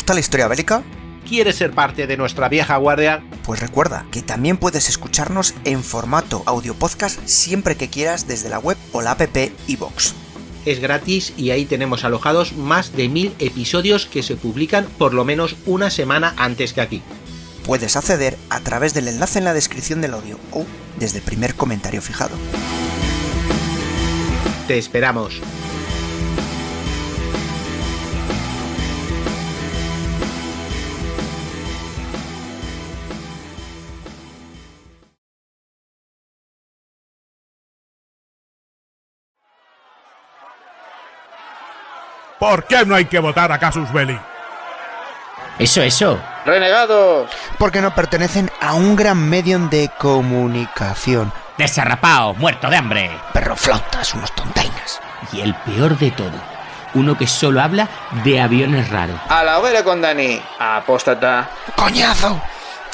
gusta la historia bélica? ¿Quieres ser parte de nuestra vieja guardia? Pues recuerda que también puedes escucharnos en formato audio podcast siempre que quieras desde la web o la app iVoox. Es gratis y ahí tenemos alojados más de 1000 episodios que se publican por lo menos una semana antes que aquí. Puedes acceder a través del enlace en la descripción del audio o desde el primer comentario fijado. Te esperamos. ¿Por qué no hay que votar a Casus Belli? Eso. ¡Renegados! Porque no pertenecen a un gran medio de comunicación. Desarrapaos, muerto de hambre. Perroflautas, unos tontainas. Y el peor de todo, uno que solo habla de aviones raros. A la hoguera con Dani. Apóstata. ¡Coñazo!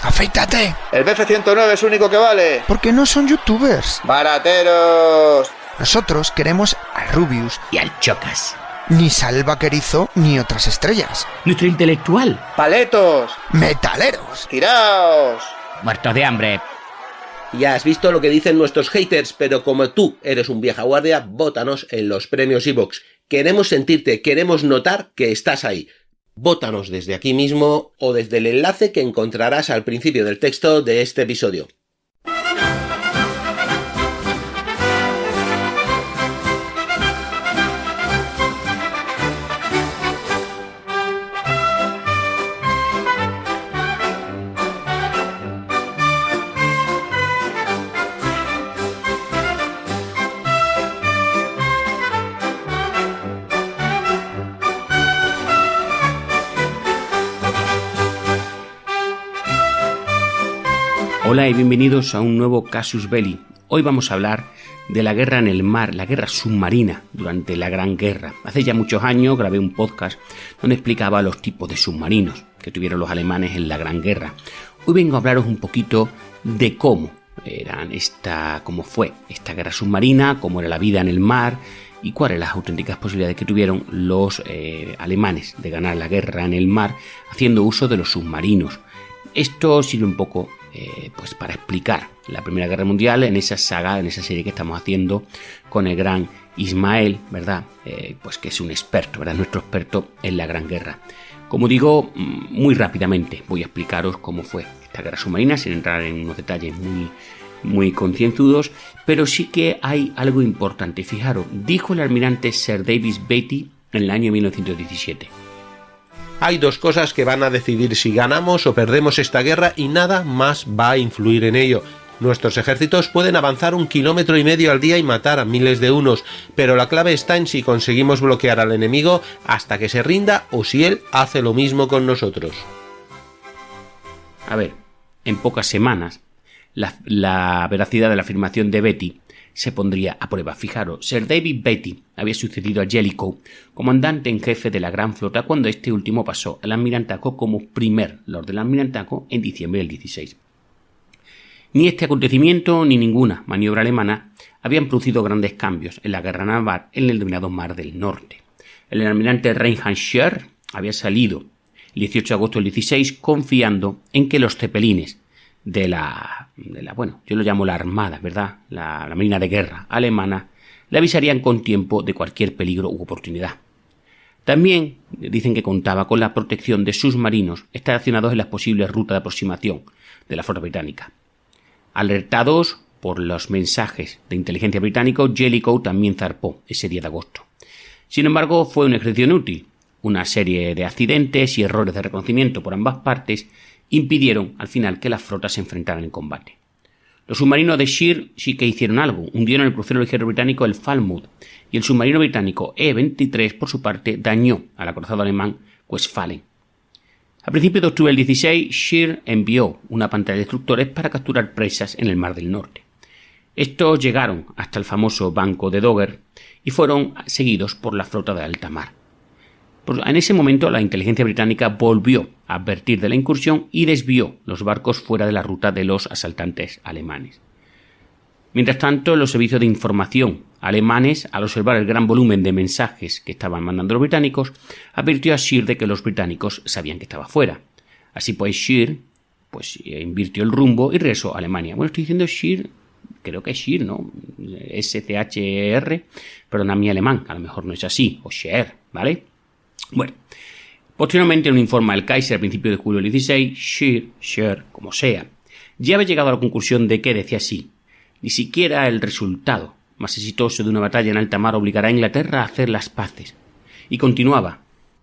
¡Afeítate! El BF-109 es único que vale. Porque no son youtubers. ¡Barateros! Nosotros queremos a Rubius, Y al Chocas. ni Salva Querizo, ni otras estrellas. Nuestro intelectual. ¡Paletos! ¡Metaleros! ¡Tiraos! Muertos de hambre. Ya has visto lo que dicen nuestros haters, pero como tú eres un vieja guardia, vótanos en los premios iVoox. Queremos sentirte, queremos notar que estás ahí. Vótanos desde aquí mismo o desde el enlace que encontrarás al principio del texto de este episodio. Hola y bienvenidos a un nuevo Casus Belli. Hoy vamos a hablar de la guerra en el mar, la guerra submarina durante la Gran Guerra. Hace ya muchos años grabé un podcast donde explicaba los tipos de submarinos que tuvieron los alemanes en la Gran Guerra. Hoy vengo a hablaros un poquito de cómo fue esta guerra submarina, cómo era la vida en el mar y cuáles las auténticas posibilidades que tuvieron los alemanes de ganar la guerra en el mar haciendo uso de los submarinos. Esto sirve un poco pues para explicar la Primera Guerra Mundial en esa saga, en esa serie que estamos haciendo con el gran Ismael, ¿verdad? Pues que es un experto, ¿verdad? Nuestro experto en la Gran Guerra. Como digo, muy rápidamente voy a explicaros cómo fue esta guerra submarina, sin entrar en unos detalles muy concienzudos, pero sí que hay algo importante. Fijaros, dijo el almirante Sir David Beatty en el año 1917. Hay dos cosas que van a decidir si ganamos o perdemos esta guerra y nada más va a influir en ello. Nuestros ejércitos pueden avanzar 1,5 kilómetros al día y matar a miles de unos, pero la clave está en si conseguimos bloquear al enemigo hasta que se rinda o si él hace lo mismo con nosotros. A ver, en pocas semanas la veracidad de la afirmación de Beatty se pondría a prueba. Fijaros, Sir David Beatty había sucedido a Jellicoe, comandante en jefe de la Gran Flota, cuando este último pasó al almirantazgo como primer lord del almirantazgo en diciembre del 16. Ni este acontecimiento ni ninguna maniobra alemana habían producido grandes cambios en la guerra naval en el denominado Mar del Norte. El almirante Reinhard Scheer había salido el 18 de agosto del 16 confiando en que los cepelines de la yo lo llamo la armada, ¿verdad? La marina de guerra alemana, le avisarían con tiempo de cualquier peligro u oportunidad. También dicen que contaba con la protección de submarinos estacionados en las posibles rutas de aproximación de la flota británica. Alertados por los mensajes de inteligencia británicos, Jellicoe también zarpó ese día de agosto. Sin embargo, fue un ejercicio inútil. Una serie de accidentes y errores de reconocimiento por ambas partes impidieron al final que las flotas se enfrentaran en combate. Los submarinos de Scheer sí que hicieron algo. Hundieron el crucero ligero británico el Falmouth y el submarino británico E-23 por su parte dañó al acorazado alemán Westfalen. A principios de octubre del 16, Scheer envió una pantalla de destructores para capturar presas en el Mar del Norte. Estos llegaron hasta el famoso Banco de Dogger y fueron seguidos por la flota de alta mar. En ese momento la inteligencia británica volvió a advertir de la incursión y desvió los barcos fuera de la ruta de los asaltantes alemanes. Mientras tanto, los servicios de información alemanes, al observar el gran volumen de mensajes que estaban mandando los británicos, advirtió a Scheer de que los británicos sabían que estaba fuera. Así pues, Scheer invirtió el rumbo y regresó a Alemania. Bueno, estoy diciendo Scheer, creo que es Scheer, ¿no? S-C-H-E-R, perdona mi alemán, a lo mejor no es así, o Scheer, ¿vale? Bueno, posteriormente en un informe al Kaiser a principios de julio del 16, Scheer, como sea, ya había llegado a la conclusión de que, decía así, ni siquiera el resultado más exitoso de una batalla en alta mar obligará a Inglaterra a hacer las paces. Y continuaba: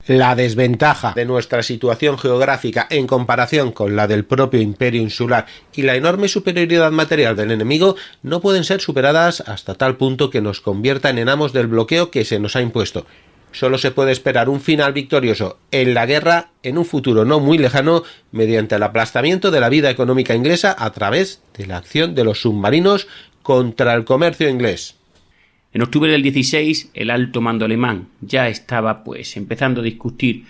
la desventaja de nuestra situación geográfica en comparación con la del propio imperio insular y la enorme superioridad material del enemigo no pueden ser superadas hasta tal punto que nos conviertan en amos del bloqueo que se nos ha impuesto. Solo se puede esperar un final victorioso en la guerra en un futuro no muy lejano mediante el aplastamiento de la vida económica inglesa a través de la acción de los submarinos contra el comercio inglés. En octubre del 16, el alto mando alemán ya estaba empezando a discutir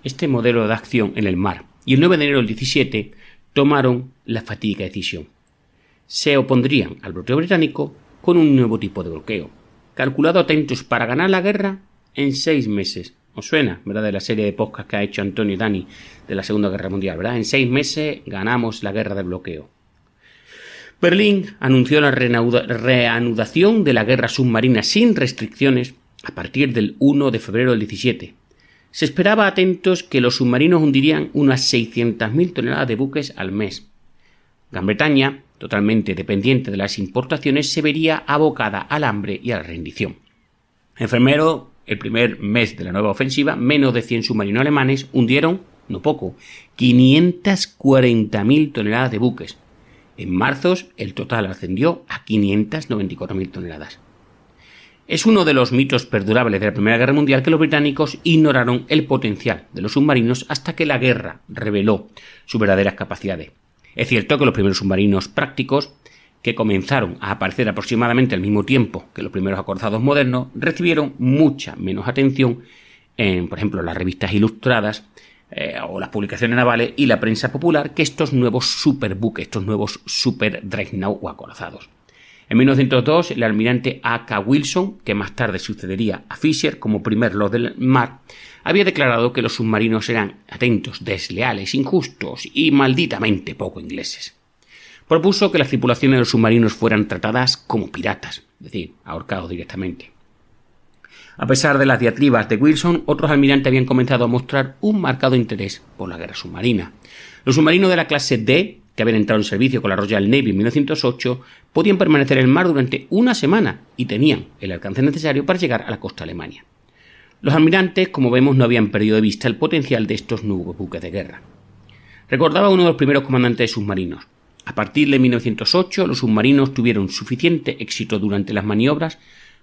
este modelo de acción en el mar, y el 9 de enero del 17 tomaron la fatídica decisión. Se opondrían al bloqueo británico con un nuevo tipo de bloqueo, calculado, atentos, para ganar la guerra en 6 meses. ¿Os suena, verdad, de la serie de podcast que ha hecho Antonio y Dani de la Segunda Guerra Mundial, verdad? En 6 meses ganamos la guerra del bloqueo. Berlín anunció la reanudación de la guerra submarina sin restricciones a partir del 1 de febrero del 17. Se esperaba, atentos, que los submarinos hundirían unas 600.000 toneladas de buques al mes. Gran Bretaña, totalmente dependiente de las importaciones, se vería abocada al hambre y a la rendición. Enfermero, el primer mes de la nueva ofensiva, menos de 100 submarinos alemanes hundieron, no poco, 540.000 toneladas de buques. En marzo, el total ascendió a 594.000 toneladas. Es uno de los mitos perdurables de la Primera Guerra Mundial que los británicos ignoraron el potencial de los submarinos hasta que la guerra reveló sus verdaderas capacidades. Es cierto que los primeros submarinos prácticos, que comenzaron a aparecer aproximadamente al mismo tiempo que los primeros acorazados modernos, recibieron mucha menos atención en, por ejemplo, las revistas ilustradas o las publicaciones navales y la prensa popular que estos nuevos superbuques, estos nuevos super dreadnought o acorazados. En 1902, el almirante A.K. Wilson, que más tarde sucedería a Fisher como primer lord del mar, había declarado que los submarinos eran, atentos, desleales, injustos y malditamente poco ingleses. Propuso que las tripulaciones de los submarinos fueran tratadas como piratas, es decir, ahorcados directamente. A pesar de las diatribas de Wilson, otros almirantes habían comenzado a mostrar un marcado interés por la guerra submarina. Los submarinos de la clase D, que habían entrado en servicio con la Royal Navy en 1908, podían permanecer en el mar durante una semana y tenían el alcance necesario para llegar a la costa de Alemania. Los almirantes, como vemos, no habían perdido de vista el potencial de estos nuevos buques de guerra. Recordaba uno de los primeros comandantes de submarinos: a partir de 1908, los submarinos tuvieron suficiente éxito durante las maniobras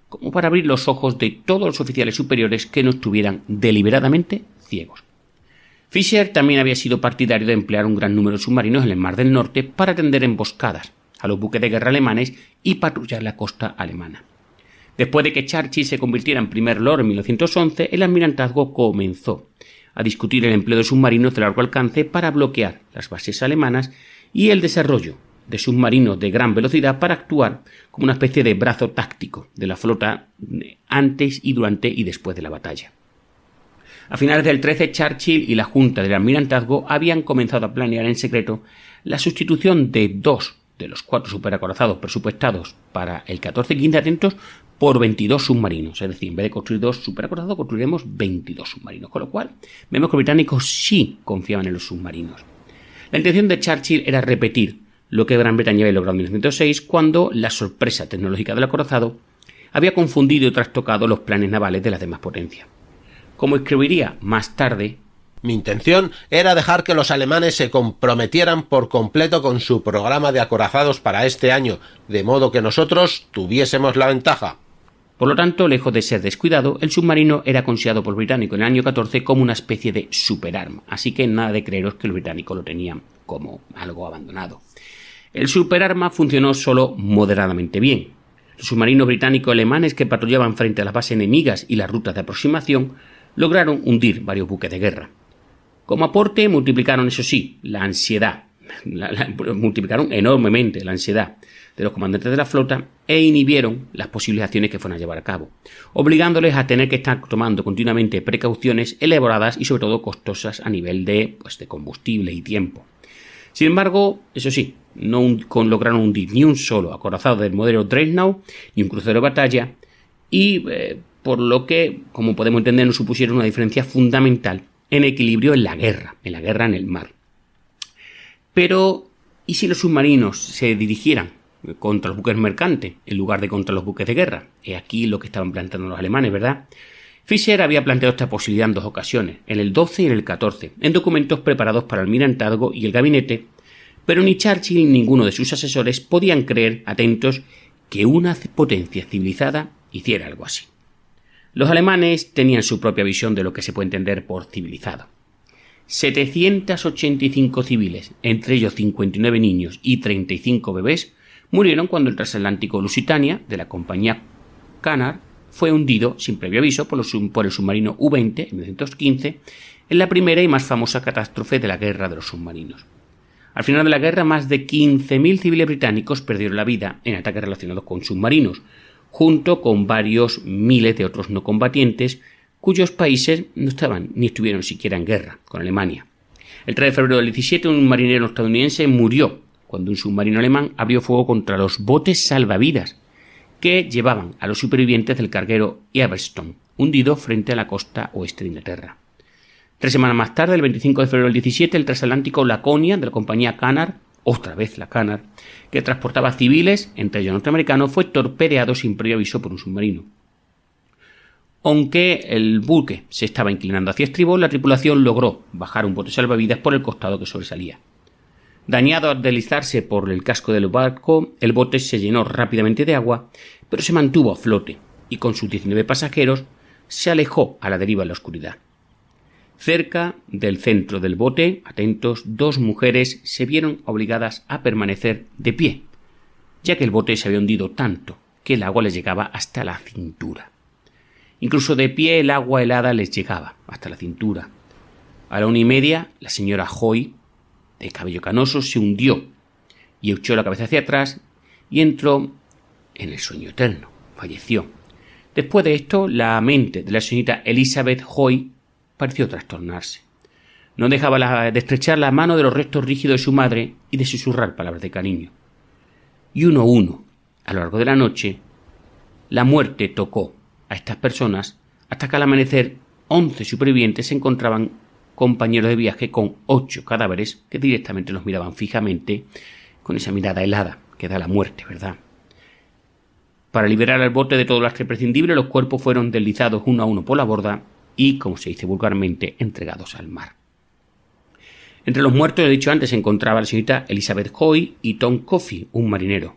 como para abrir los ojos de todos los oficiales superiores que no estuvieran deliberadamente ciegos. Fisher también había sido partidario de emplear un gran número de submarinos en el Mar del Norte para tender emboscadas a los buques de guerra alemanes y patrullar la costa alemana. Después de que Churchill se convirtiera en primer lord en 1911, el almirantazgo comenzó a discutir el empleo de submarinos de largo alcance para bloquear las bases alemanas y el desarrollo de submarinos de gran velocidad para actuar como una especie de brazo táctico de la flota antes y durante y después de la batalla. A finales del 13, Churchill y la Junta del Almirantazgo habían comenzado a planear en secreto la sustitución de 2 de los 4 superacorazados presupuestados para el 14-15, atentos, por 22 submarinos. Es decir, en vez de construir 2 superacorazados, construiremos 22 submarinos. Con lo cual, vemos que los británicos sí confiaban en los submarinos. La intención de Churchill era repetir lo que Gran Bretaña había logrado en 1906, cuando la sorpresa tecnológica del acorazado había confundido y trastocado los planes navales de las demás potencias. Como escribiría más tarde: mi intención era dejar que los alemanes se comprometieran por completo con su programa de acorazados para este año, de modo que nosotros tuviésemos la ventaja. Por lo tanto, lejos de ser descuidado, el submarino era considerado por los británicos en el año 14 como una especie de superarma, así que nada de creeros que los británicos lo tenían como algo abandonado. El superarma funcionó solo moderadamente bien. Los submarinos británicos y alemanes que patrullaban frente a las bases enemigas y las rutas de aproximación lograron hundir varios buques de guerra. Como aporte, multiplicaron, eso sí, la ansiedad multiplicaron enormemente la ansiedad de los comandantes de la flota e inhibieron las posibles acciones que fueran a llevar a cabo, obligándoles a tener que estar tomando continuamente precauciones elaboradas y sobre todo costosas a nivel de combustible y tiempo. Sin embargo, eso sí, no lograron hundir ni un solo acorazado del modelo Dreadnought ni un crucero de batalla y por lo que, como podemos entender, nos supusieron una diferencia fundamental en equilibrio en la guerra en el mar. Pero, ¿y si los submarinos se dirigieran contra los buques mercantes en lugar de contra los buques de guerra? He aquí lo que estaban planteando los alemanes, ¿verdad? Fischer había planteado esta posibilidad en 2 ocasiones, en el 12 y en el 14, en documentos preparados para el almirantazgo y el gabinete, pero ni Churchill ni ninguno de sus asesores podían creer, atentos, que una potencia civilizada hiciera algo así. Los alemanes tenían su propia visión de lo que se puede entender por civilizado. 785 civiles, entre ellos 59 niños y 35 bebés, murieron cuando el transatlántico Lusitania, de la compañía Cunard, fue hundido sin previo aviso por el submarino U-20 en 1915, en la primera y más famosa catástrofe de la guerra de los submarinos. Al final de la guerra, más de 15.000 civiles británicos perdieron la vida en ataques relacionados con submarinos, junto con varios miles de otros no combatientes cuyos países no estaban ni estuvieron siquiera en guerra con Alemania. El 3 de febrero del 17, un marinero estadounidense murió cuando un submarino alemán abrió fuego contra los botes salvavidas que llevaban a los supervivientes del carguero Everstone, hundido frente a la costa oeste de Inglaterra. 3 semanas más tarde, el 25 de febrero del 17, el transatlántico Laconia, de la compañía Cunard, otra vez la Cunard, que transportaba civiles, entre ellos norteamericanos, fue torpedeado sin previo aviso por un submarino. Aunque el buque se estaba inclinando hacia estribor, la tripulación logró bajar un bote salvavidas por el costado que sobresalía. Dañado al deslizarse por el casco del barco, el bote se llenó rápidamente de agua, pero se mantuvo a flote y con sus 19 pasajeros se alejó a la deriva en la oscuridad. Cerca del centro del bote, atentos, 2 mujeres se vieron obligadas a permanecer de pie, ya que el bote se había hundido tanto que el agua les llegaba hasta la cintura. Incluso de pie el agua helada les llegaba hasta la cintura. A la 1:30, la señora Hoy, de cabello canoso, se hundió y echó la cabeza hacia atrás y entró en el sueño eterno. Falleció. Después de esto, la mente de la señorita Elizabeth Hoy pareció trastornarse. No dejaba de estrechar la mano de los restos rígidos de su madre y de susurrar palabras de cariño. Y uno a uno, a lo largo de la noche, la muerte tocó a estas personas hasta que al amanecer 11 supervivientes se encontraban compañeros de viaje con 8 cadáveres que directamente los miraban fijamente con esa mirada helada que da la muerte, ¿verdad? Para liberar al bote de todo lastre prescindible, los cuerpos fueron deslizados uno a uno por la borda y, como se dice vulgarmente, entregados al mar. Entre los muertos, lo he dicho antes, se encontraba la señorita Elizabeth Hoy y Tom Coffey, un marinero.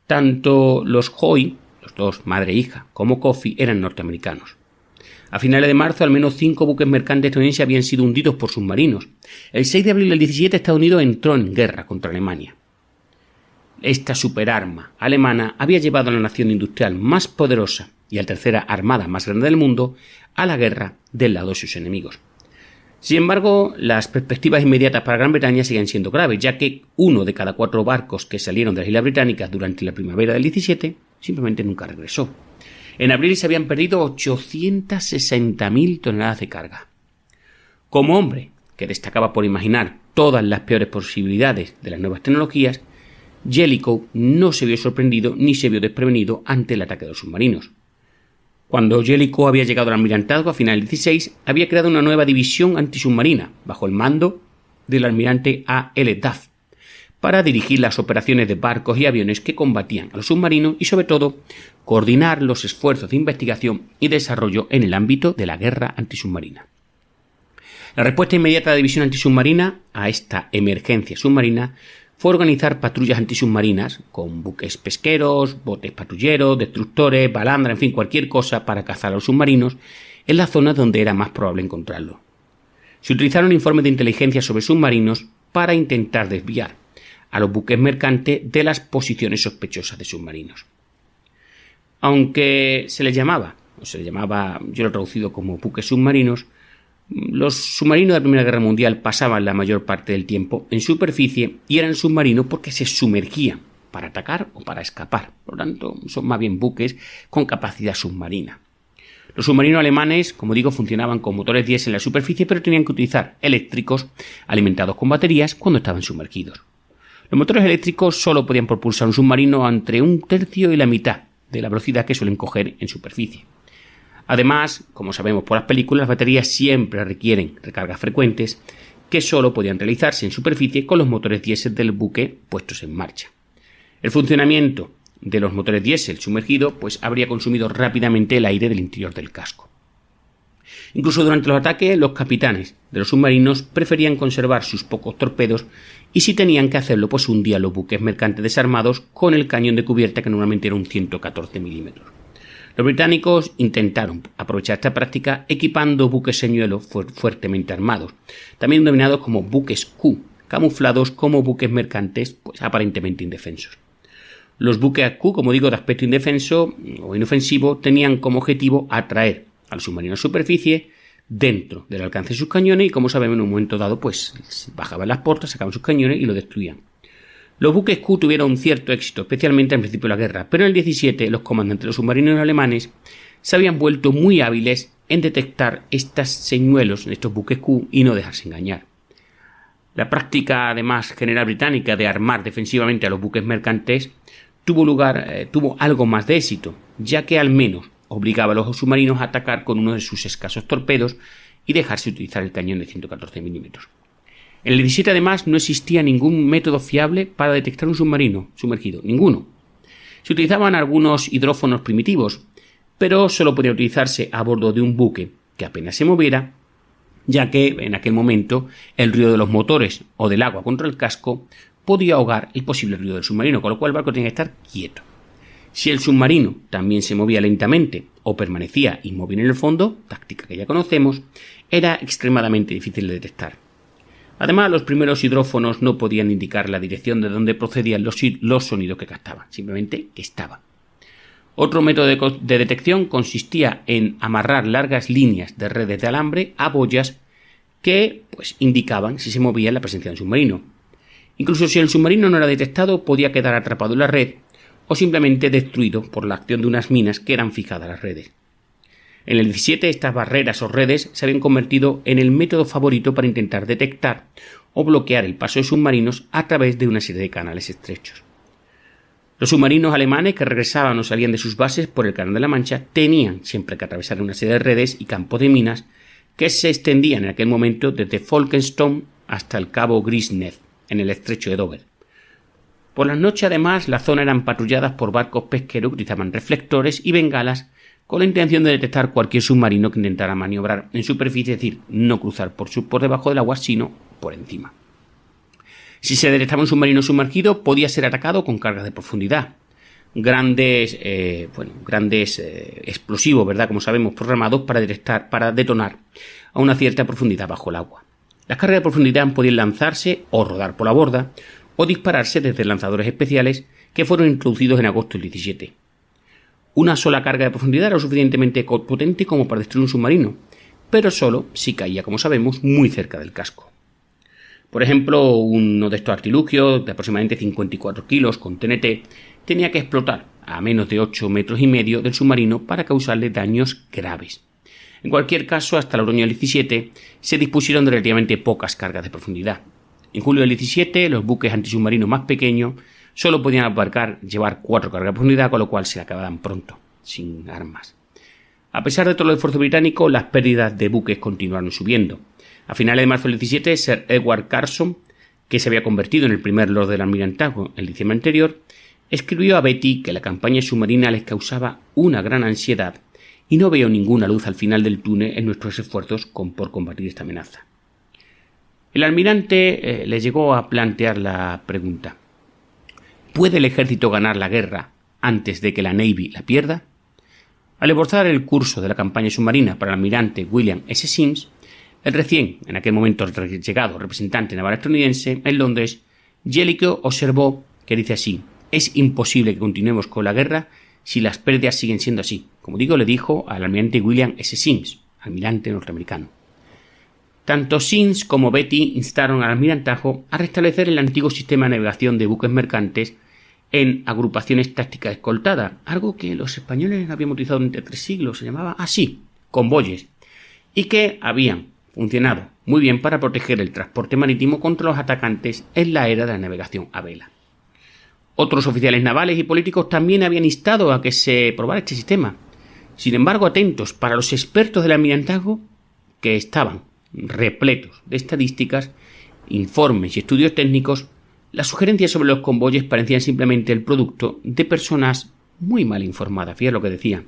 Tanto los Hoy, los dos, madre e hija, como Coffey eran norteamericanos. A finales de marzo, al menos 5 buques mercantes estadounidenses habían sido hundidos por submarinos. El 6 de abril del 17, Estados Unidos entró en guerra contra Alemania. Esta superarma alemana había llevado a la nación industrial más poderosa y a la tercera armada más grande del mundo a la guerra del lado de sus enemigos. Sin embargo, las perspectivas inmediatas para Gran Bretaña siguen siendo graves, ya que 1 de cada 4 barcos que salieron de las Islas Británicas durante la primavera del 17 simplemente nunca regresó. En abril se habían perdido 860.000 toneladas de carga. Como hombre que destacaba por imaginar todas las peores posibilidades de las nuevas tecnologías, Jellicoe no se vio sorprendido ni se vio desprevenido ante el ataque de los submarinos. Cuando Jellicoe había llegado al almirantazgo a finales del 16, había creado una nueva división antisubmarina bajo el mando del almirante A. L. Duff para dirigir las operaciones de barcos y aviones que combatían a los submarinos y, sobre todo, coordinar los esfuerzos de investigación y desarrollo en el ámbito de la guerra antisubmarina. La respuesta inmediata de la división antisubmarina a esta emergencia submarina fue organizar patrullas antisubmarinas con buques pesqueros, botes patrulleros, destructores, balandras, en fin, cualquier cosa para cazar a los submarinos en las zonas donde era más probable encontrarlo. Se utilizaron informes de inteligencia sobre submarinos para intentar desviar a los buques mercantes de las posiciones sospechosas de submarinos. Aunque se les llamaba, yo lo he traducido como buques submarinos, Los submarinos de la Primera Guerra Mundial pasaban la mayor parte del tiempo en superficie y eran submarinos porque se sumergían para atacar o para escapar. Por lo tanto, son más bien buques con capacidad submarina. Los submarinos alemanes, como digo, funcionaban con motores diésel en la superficie, pero tenían que utilizar eléctricos alimentados con baterías cuando estaban sumergidos. Los motores eléctricos solo podían propulsar un submarino entre 1/3 y la mitad de la velocidad que suelen coger en superficie. Además, como sabemos por las películas, las baterías siempre requieren recargas frecuentes que solo podían realizarse en superficie con los motores diésel del buque puestos en marcha. El funcionamiento de los motores diésel sumergidos habría consumido rápidamente el aire del interior del casco. Incluso durante los ataques, los capitanes de los submarinos preferían conservar sus pocos torpedos y si tenían que hacerlo, hundían los buques mercantes desarmados con el cañón de cubierta, que normalmente era un 114 milímetros. Los británicos intentaron aprovechar esta práctica equipando buques señuelos fuertemente armados, también denominados como buques Q, camuflados como buques mercantes aparentemente indefensos. Los buques Q, como digo, de aspecto indefenso o inofensivo, tenían como objetivo atraer al submarino a superficie dentro del alcance de sus cañones y, como sabemos, en un momento dado bajaban las portas, sacaban sus cañones y lo destruían. Los buques Q tuvieron cierto éxito, especialmente al principio de la guerra, pero en el 17 los comandantes de los submarinos alemanes se habían vuelto muy hábiles en detectar estos señuelos en estos buques Q y no dejarse engañar. La práctica, además, general británica de armar defensivamente a los buques mercantes tuvo algo más de éxito, ya que al menos obligaba a los submarinos a atacar con uno de sus escasos torpedos y dejarse utilizar el cañón de 114 milímetros. En el 17, además, no existía ningún método fiable para detectar un submarino sumergido, ninguno. Se utilizaban algunos hidrófonos primitivos, pero solo podía utilizarse a bordo de un buque que apenas se moviera, ya que en aquel momento el ruido de los motores o del agua contra el casco podía ahogar el posible ruido del submarino, con lo cual el barco tenía que estar quieto. Si el submarino también se movía lentamente o permanecía inmóvil en el fondo, táctica que ya conocemos, era extremadamente difícil de detectar. Además, los primeros hidrófonos no podían indicar la dirección de donde procedían los sonidos que captaban, simplemente que estaban. Otro método de detección consistía en amarrar largas líneas de redes de alambre a boyas que indicaban si se movía la presencia de un submarino. Incluso si el submarino no era detectado, podía quedar atrapado en la red o simplemente destruido por la acción de unas minas que eran fijadas a las redes. En el 17, estas barreras o redes se habían convertido en el método favorito para intentar detectar o bloquear el paso de submarinos a través de una serie de canales estrechos. Los submarinos alemanes que regresaban o salían de sus bases por el Canal de la Mancha tenían siempre que atravesar una serie de redes y campos de minas que se extendían en aquel momento desde Folkestone hasta el cabo Grisnez, en el estrecho de Dover. Por las noches, además, la zona eran patrulladas por barcos pesqueros que utilizaban reflectores y bengalas con la intención de detectar cualquier submarino que intentara maniobrar en superficie, es decir, no cruzar por debajo del agua, sino por encima. Si se detectaba un submarino sumergido, podía ser atacado con cargas de profundidad. Grandes explosivos, ¿verdad? Como sabemos, programados para detonar a una cierta profundidad bajo el agua. Las cargas de profundidad podían lanzarse o rodar por la borda o dispararse desde lanzadores especiales que fueron introducidos en agosto del 17. Una sola carga de profundidad era lo suficientemente potente como para destruir un submarino, pero solo si caía, como sabemos, muy cerca del casco. Por ejemplo, uno de estos artilugios de aproximadamente 54 kilos con TNT tenía que explotar a menos de 8,5 metros del submarino para causarle daños graves. En cualquier caso, hasta el otoño del 17 se dispusieron de relativamente pocas cargas de profundidad. En julio del 17, los buques antisubmarinos más pequeños solo podían llevar 4 cargas de profundidad, con lo cual se acababan pronto, sin armas. A pesar de todo el esfuerzo británico, las pérdidas de buques continuaron subiendo. A finales de marzo del 17, Sir Edward Carson, que se había convertido en el primer Lord del Almirantazgo el diciembre anterior, escribió a Beatty que la campaña submarina les causaba una gran ansiedad y no veo ninguna luz al final del túnel en nuestros esfuerzos por combatir esta amenaza. El almirante le llegó a plantear la pregunta: ¿puede el ejército ganar la guerra antes de que la Navy la pierda? Al esbozar el curso de la campaña submarina para el almirante William S. Sims, el en aquel momento llegado representante naval estadounidense en Londres, Jellicoe observó que dice así: es imposible que continuemos con la guerra si las pérdidas siguen siendo así. Como digo, le dijo al almirante William S. Sims, almirante norteamericano. Tanto Sims como Betty instaron al almirantazgo a restablecer el antiguo sistema de navegación de buques mercantes en agrupaciones tácticas escoltadas, algo que los españoles habían utilizado durante 3 siglos, se llamaba así, convoyes, y que habían funcionado muy bien para proteger el transporte marítimo contra los atacantes en la era de la navegación a vela. Otros oficiales navales y políticos también habían instado a que se probara este sistema. Sin embargo, atentos, para los expertos del almirantazgo, que estaban repletos de estadísticas, informes y estudios técnicos, las sugerencias sobre los convoyes parecían simplemente el producto de personas muy mal informadas. Fíjate lo que decía.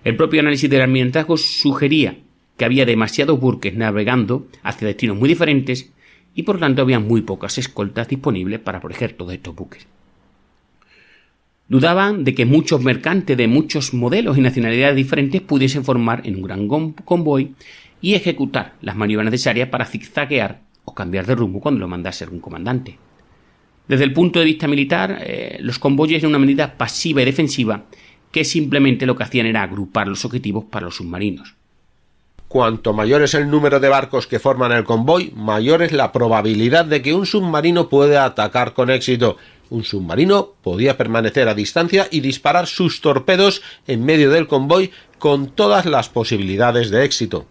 El propio análisis del almirantazgo sugería que había demasiados buques navegando hacia destinos muy diferentes y por tanto había muy pocas escoltas disponibles para proteger todos estos buques. Dudaban de que muchos mercantes de muchos modelos y nacionalidades diferentes pudiesen formar en un gran convoy y ejecutar las maniobras necesarias para zigzaguear o cambiar de rumbo cuando lo mandase algún comandante. Desde el punto de vista militar, los convoyes eran una medida pasiva y defensiva que simplemente lo que hacían era agrupar los objetivos para los submarinos. Cuanto mayor es el número de barcos que forman el convoy, mayor es la probabilidad de que un submarino pueda atacar con éxito. Un submarino podía permanecer a distancia y disparar sus torpedos en medio del convoy con todas las posibilidades de éxito.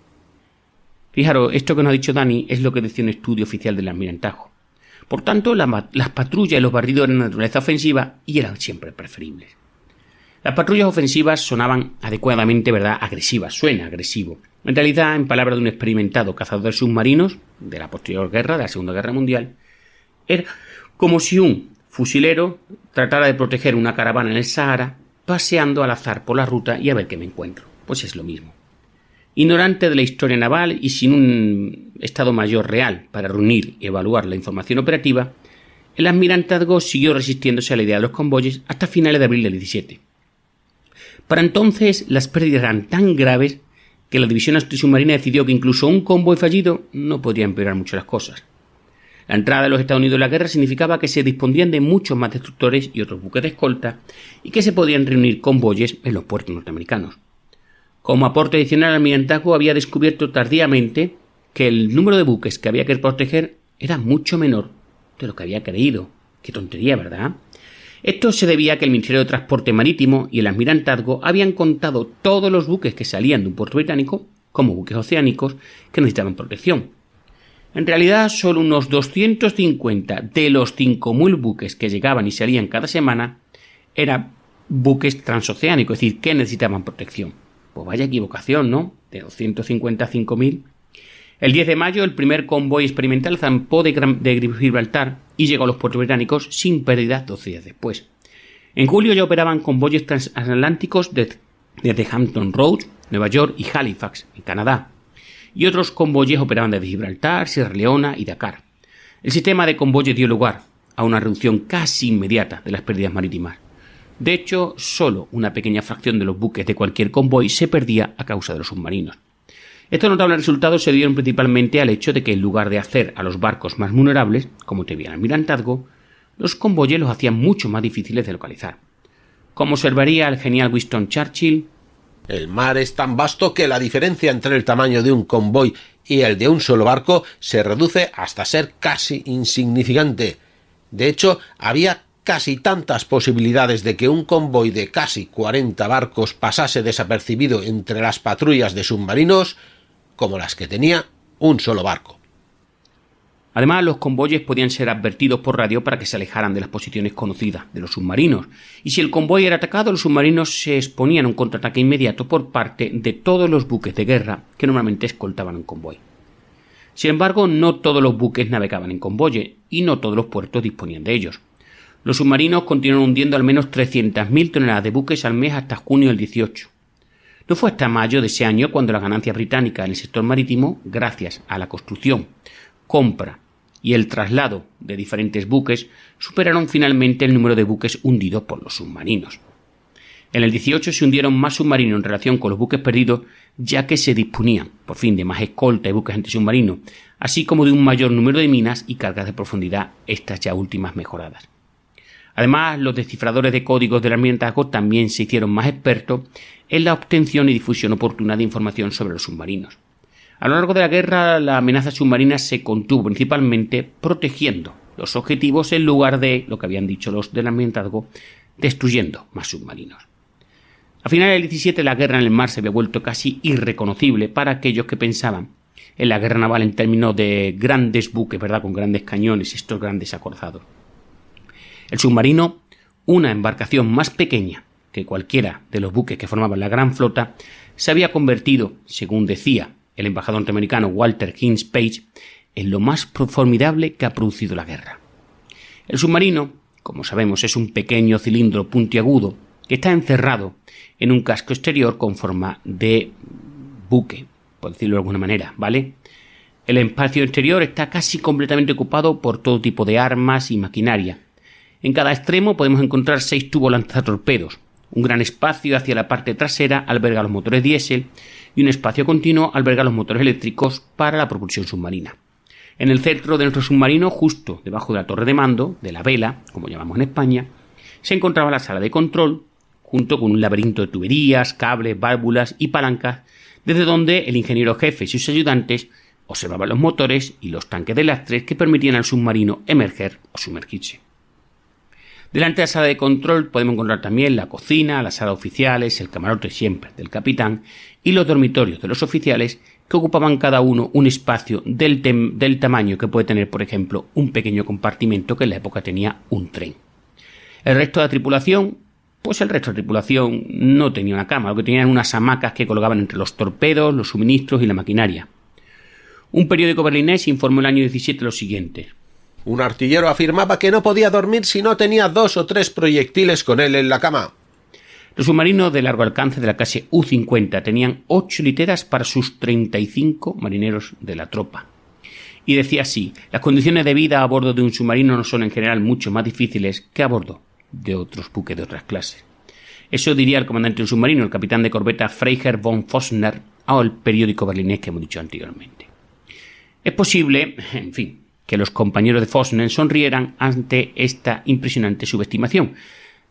Fijaros, esto que nos ha dicho Dani es lo que decía un estudio oficial del almirantazgo. Por tanto, las patrullas y los barridos eran de naturaleza ofensiva y eran siempre preferibles. Las patrullas ofensivas sonaban adecuadamente, ¿verdad? Agresivas, suena agresivo. En realidad, en palabras de un experimentado cazador de submarinos de la posterior guerra, de la Segunda Guerra Mundial, era como si un fusilero tratara de proteger una caravana en el Sahara paseando al azar por la ruta y a ver qué me encuentro. Pues es lo mismo. Ignorante de la historia naval y sin un Estado Mayor real para reunir y evaluar la información operativa, el almirantazgo siguió resistiéndose a la idea de los convoyes hasta finales de abril del 17. Para entonces las pérdidas eran tan graves que la división antisubmarina decidió que incluso un convoy fallido no podría empeorar mucho las cosas. La entrada de los Estados Unidos en la guerra significaba que se dispondrían de muchos más destructores y otros buques de escolta y que se podían reunir convoyes en los puertos norteamericanos. Como aporte adicional, el almirantazgo había descubierto tardíamente que el número de buques que había que proteger era mucho menor de lo que había creído. Qué tontería, ¿verdad? Esto se debía a que el Ministerio de Transporte Marítimo y el almirantazgo habían contado todos los buques que salían de un puerto británico como buques oceánicos que necesitaban protección. En realidad, solo unos 250 de los 5.000 buques que llegaban y salían cada semana eran buques transoceánicos, es decir, que necesitaban protección. Pues vaya equivocación, ¿no? De 250 a 5.000. El 10 de mayo, el primer convoy experimental zampó de Gibraltar y llegó a los puertos británicos sin pérdida 12 días después. En julio ya operaban convoyes transatlánticos desde Hampton Roads, Nueva York y Halifax, en Canadá. Y otros convoyes operaban desde Gibraltar, Sierra Leona y Dakar. El sistema de convoyes dio lugar a una reducción casi inmediata de las pérdidas marítimas. De hecho, solo una pequeña fracción de los buques de cualquier convoy se perdía a causa de los submarinos. Estos notables resultados se dieron principalmente al hecho de que en lugar de hacer a los barcos más vulnerables, como debía el almirantazgo, los convoyes los hacían mucho más difíciles de localizar. Como observaría el genial Winston Churchill, el mar es tan vasto que la diferencia entre el tamaño de un convoy y el de un solo barco se reduce hasta ser casi insignificante. De hecho, había casi tantas posibilidades de que un convoy de casi 40 barcos pasase desapercibido entre las patrullas de submarinos como las que tenía un solo barco. Además, los convoyes podían ser advertidos por radio para que se alejaran de las posiciones conocidas de los submarinos, y si el convoy era atacado, los submarinos se exponían a un contraataque inmediato por parte de todos los buques de guerra que normalmente escoltaban un convoy. Sin embargo, no todos los buques navegaban en convoyes, y no todos los puertos disponían de ellos. Los submarinos continuaron hundiendo al menos 300.000 toneladas de buques al mes hasta junio del 18. No fue hasta mayo de ese año cuando las ganancias británicas en el sector marítimo, gracias a la construcción, compra y el traslado de diferentes buques, superaron finalmente el número de buques hundidos por los submarinos. En el 18 se hundieron más submarinos en relación con los buques perdidos, ya que se disponían, por fin, de más escolta y buques antisubmarinos, así como de un mayor número de minas y cargas de profundidad, estas ya últimas mejoradas. Además, los descifradores de códigos del almirantazgo también se hicieron más expertos en la obtención y difusión oportuna de información sobre los submarinos. A lo largo de la guerra, la amenaza submarina se contuvo principalmente protegiendo los objetivos en lugar de, lo que habían dicho los del almirantazgo, destruyendo más submarinos. A finales del 17 la guerra en el mar se había vuelto casi irreconocible para aquellos que pensaban en la guerra naval en términos de grandes buques, ¿verdad?, con grandes cañones, estos grandes acorazados. El submarino, una embarcación más pequeña que cualquiera de los buques que formaban la gran flota, se había convertido, según decía el embajador norteamericano Walter Hines Page, en lo más formidable que ha producido la guerra. El submarino, como sabemos, es un pequeño cilindro puntiagudo que está encerrado en un casco exterior con forma de buque, por decirlo de alguna manera, ¿vale? El espacio exterior está casi completamente ocupado por todo tipo de armas y maquinaria. En cada extremo podemos encontrar 6 tubos lanzatorpedos. Un gran espacio hacia la parte trasera alberga los motores diésel y un espacio continuo alberga los motores eléctricos para la propulsión submarina. En el centro de nuestro submarino, justo debajo de la torre de mando, de la vela, como llamamos en España, se encontraba la sala de control, junto con un laberinto de tuberías, cables, válvulas y palancas, desde donde el ingeniero jefe y sus ayudantes observaban los motores y los tanques de lastres que permitían al submarino emerger o sumergirse. Delante de la sala de control podemos encontrar también la cocina, la sala de oficiales, el camarote siempre del capitán y los dormitorios de los oficiales, que ocupaban cada uno un espacio del tamaño que puede tener, por ejemplo, un pequeño compartimento que en la época tenía un tren. El resto de la tripulación no tenía una cama, lo que tenían unas hamacas que colgaban entre los torpedos, los suministros y la maquinaria. Un periódico berlinés informó el año 17 lo siguiente: un artillero afirmaba que no podía dormir si no tenía 2 o 3 proyectiles con él en la cama. Los submarinos de largo alcance de la clase U-50 tenían 8 literas para sus 35 marineros de la tropa. Y decía así: las condiciones de vida a bordo de un submarino no son en general mucho más difíciles que a bordo de otros buques de otras clases. Eso diría el comandante de un submarino, el capitán de corbeta Freiherr von Fossner, al periódico berlinés que hemos dicho anteriormente. Es posible, en fin, que los compañeros de Fossner sonrieran ante esta impresionante subestimación,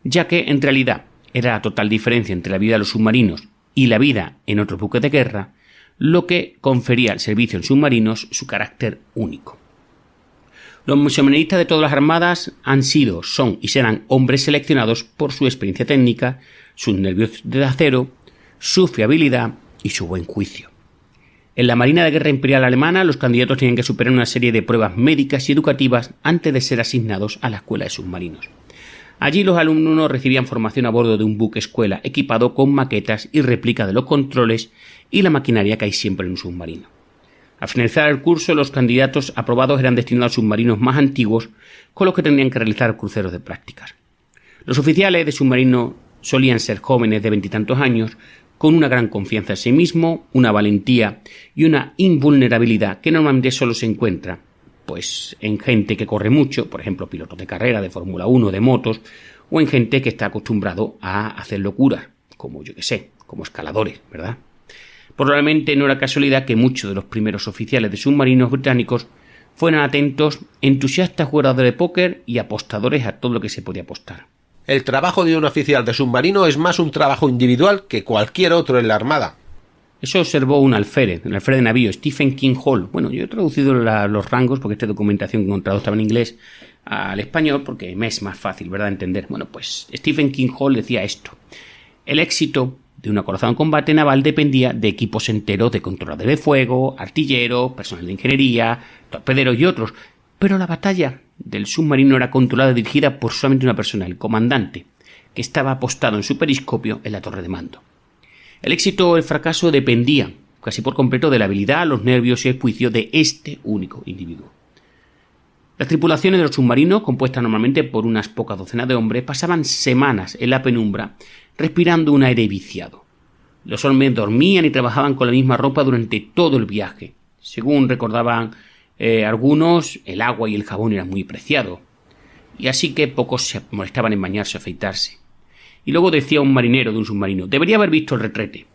ya que en realidad era la total diferencia entre la vida de los submarinos y la vida en otros buques de guerra lo que confería al servicio en submarinos su carácter único. Los submarinistas de todas las armadas han sido, son y serán hombres seleccionados por su experiencia técnica, sus nervios de acero, su fiabilidad y su buen juicio. En la Marina de Guerra Imperial Alemana, los candidatos tenían que superar una serie de pruebas médicas y educativas antes de ser asignados a la escuela de submarinos. Allí los alumnos recibían formación a bordo de un buque escuela equipado con maquetas y réplica de los controles y la maquinaria que hay siempre en un submarino. Al finalizar el curso, los candidatos aprobados eran destinados a submarinos más antiguos con los que tendrían que realizar cruceros de prácticas. Los oficiales de submarino solían ser jóvenes de 20 y tantos años, con una gran confianza en sí mismo, una valentía y una invulnerabilidad que normalmente solo se encuentra en gente que corre mucho, por ejemplo pilotos de carrera, de Fórmula 1, de motos, o en gente que está acostumbrado a hacer locuras, como como escaladores, ¿verdad? Probablemente no era casualidad que muchos de los primeros oficiales de submarinos británicos fueran atentos, entusiastas jugadores de póker y apostadores a todo lo que se podía apostar. El trabajo de un oficial de submarino es más un trabajo individual que cualquier otro en la Armada. Eso observó un alférez de navío, Stephen King Hall. Bueno, yo he traducido los rangos porque esta documentación que he encontrado estaba en inglés al español porque me es más fácil, ¿verdad?, entender. Bueno, pues Stephen King Hall decía esto: el éxito de un acorazado en combate naval dependía de equipos enteros de controladores de fuego, artilleros, personal de ingeniería, torpederos y otros, pero la batalla del submarino era controlada y dirigida por solamente una persona, el comandante, que estaba apostado en su periscopio en la torre de mando. El éxito o el fracaso dependía casi por completo de la habilidad, los nervios y el juicio de este único individuo. Las tripulaciones de los submarinos, compuestas normalmente por unas pocas docenas de hombres, pasaban semanas en la penumbra respirando un aire viciado. Los hombres dormían y trabajaban con la misma ropa durante todo el viaje. Según recordaban algunos, el agua y el jabón eran muy preciados, y así que pocos se molestaban en bañarse o afeitarse. Y luego decía un marinero de un submarino: debería haber visto el retrete.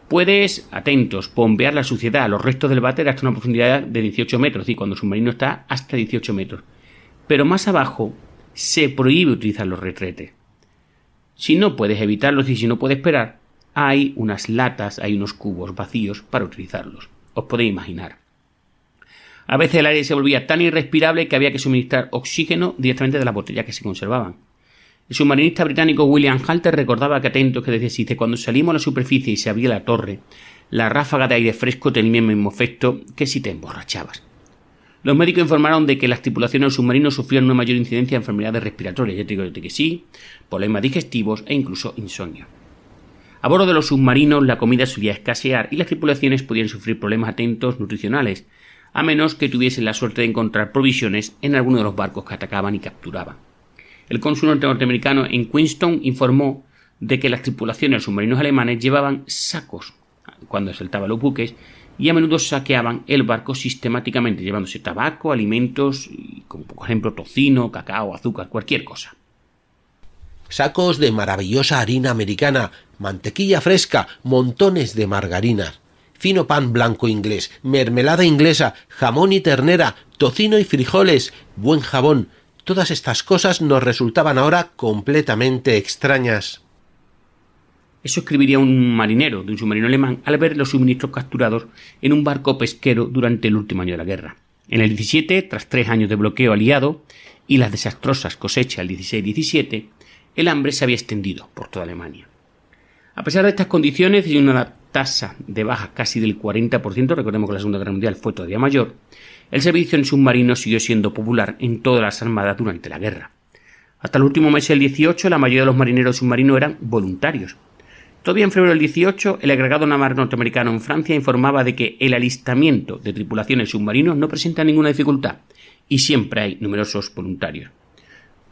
Puedes, atentos, bombear la suciedad a los restos del váter hasta una profundidad de 18 metros, es decir, cuando el submarino está hasta 18 metros. Pero más abajo se prohíbe utilizar los retretes. Si no puedes evitarlos y si no puedes esperar, hay unas latas, hay unos cubos vacíos para utilizarlos. os podéis imaginar. A veces el aire se volvía tan irrespirable que había que suministrar oxígeno directamente de las botellas que se conservaban. El submarinista británico William Halter recordaba que atentos que decía: cuando salimos a la superficie y se abría la torre, la ráfaga de aire fresco tenía el mismo efecto que si te emborrachabas. Los médicos informaron de que las tripulaciones del submarino sufrían una mayor incidencia de enfermedades respiratorias, ya te digo que sí, problemas digestivos e incluso insomnio. A bordo de los submarinos la comida solía escasear y las tripulaciones podían sufrir problemas atentos nutricionales, a menos que tuviesen la suerte de encontrar provisiones en alguno de los barcos que atacaban y capturaban. El cónsul norteamericano en Queenstown informó de que las tripulaciones de submarinos alemanes llevaban sacos cuando asaltaban los buques y a menudo saqueaban el barco sistemáticamente, llevándose tabaco, alimentos, como por ejemplo tocino, cacao, azúcar, cualquier cosa. Sacos de maravillosa harina americana, mantequilla fresca, montones de margarinas, fino pan blanco inglés, mermelada inglesa, jamón y ternera, tocino y frijoles, buen jabón. Todas estas cosas nos resultaban ahora completamente extrañas. Eso escribiría un marinero de un submarino alemán al ver los suministros capturados en un barco pesquero durante el último año de la guerra. En el 17, tras 3 años de bloqueo aliado y las desastrosas cosechas del 16-17, el hambre se había extendido por toda Alemania. A pesar de estas condiciones y una tasa de bajas casi del 40%, recordemos que la Segunda Guerra Mundial fue todavía mayor, el servicio en submarinos siguió siendo popular en todas las armadas durante la guerra. Hasta el último mes del 18, la mayoría de los marineros submarinos eran voluntarios. Todavía en febrero del 18, el agregado naval norteamericano en Francia informaba de que el alistamiento de tripulaciones submarinos no presenta ninguna dificultad y siempre hay numerosos voluntarios.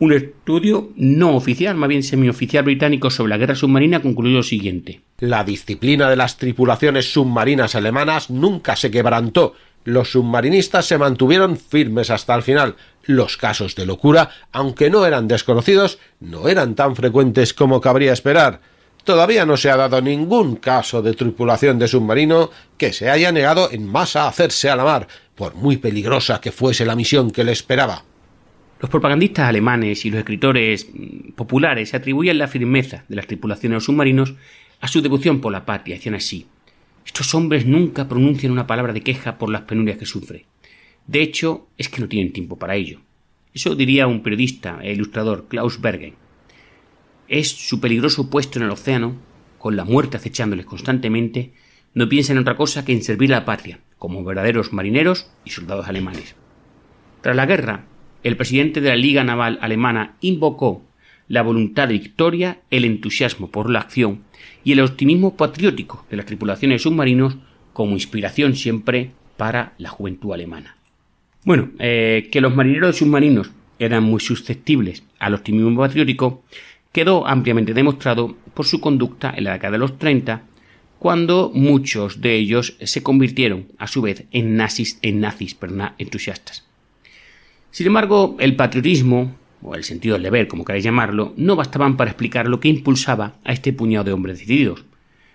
Un estudio no oficial, más bien semioficial británico sobre la guerra submarina concluyó lo siguiente: la disciplina de las tripulaciones submarinas alemanas nunca se quebrantó. Los submarinistas se mantuvieron firmes hasta el final. Los casos de locura, aunque no eran desconocidos, no eran tan frecuentes como cabría esperar. Todavía no se ha dado ningún caso de tripulación de submarino que se haya negado en masa a hacerse a la mar, por muy peligrosa que fuese la misión que le esperaba. Los propagandistas alemanes y los escritores populares atribuían la firmeza de las tripulaciones de los submarinos a su devoción por la patria. Decían así: estos hombres nunca pronuncian una palabra de queja por las penurias que sufren. De hecho, es que no tienen tiempo para ello. Eso diría un periodista e ilustrador, Klaus Bergen. Es su peligroso puesto en el océano, con la muerte acechándoles constantemente, no piensan en otra cosa que en servir a la patria, como verdaderos marineros y soldados alemanes. Tras la guerra, el presidente de la Liga Naval Alemana invocó la voluntad de victoria, el entusiasmo por la acción y el optimismo patriótico de las tripulaciones de submarinos como inspiración siempre para la juventud alemana. Bueno, que los marineros de submarinos eran muy susceptibles al optimismo patriótico quedó ampliamente demostrado por su conducta en la década de los 30, cuando muchos de ellos se convirtieron, a su vez, en nazis entusiastas. Sin embargo, el patriotismo, o el sentido del deber, como queráis llamarlo, no bastaban para explicar lo que impulsaba a este puñado de hombres decididos,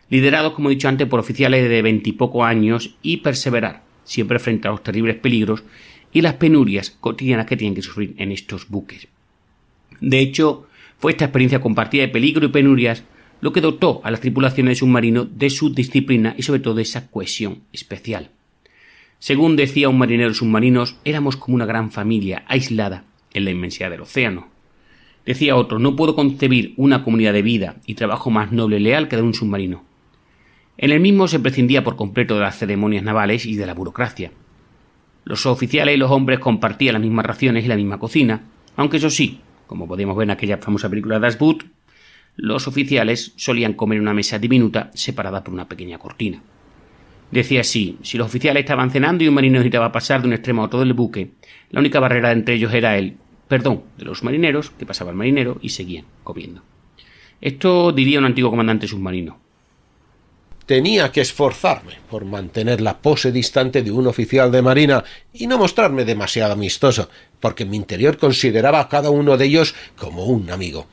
liderados, como he dicho antes, por oficiales de 20 y poco años, y perseverar, siempre frente a los terribles peligros y las penurias cotidianas que tienen que sufrir en estos buques. De hecho, fue esta experiencia compartida de peligro y penurias lo que dotó a las tripulaciones de submarino de su disciplina y sobre todo de esa cohesión especial. Según decía un marinero de submarinos, éramos como una gran familia aislada en la inmensidad del océano. Decía otro: no puedo concebir una comunidad de vida y trabajo más noble y leal que de un submarino. En el mismo se prescindía por completo de las ceremonias navales y de la burocracia. Los oficiales y los hombres compartían las mismas raciones y la misma cocina, aunque eso sí, como podemos ver en aquella famosa película Das Boot, los oficiales solían comer en una mesa diminuta separada por una pequeña cortina. Decía así: si los oficiales estaban cenando y un marinero necesitaba pasar de un extremo a otro del buque, la única barrera entre ellos era el perdón de los marineros, que pasaba el marinero y seguían comiendo. Esto diría un antiguo comandante submarino. Tenía que esforzarme por mantener la pose distante de un oficial de marina y no mostrarme demasiado amistoso, porque en mi interior consideraba a cada uno de ellos como un amigo.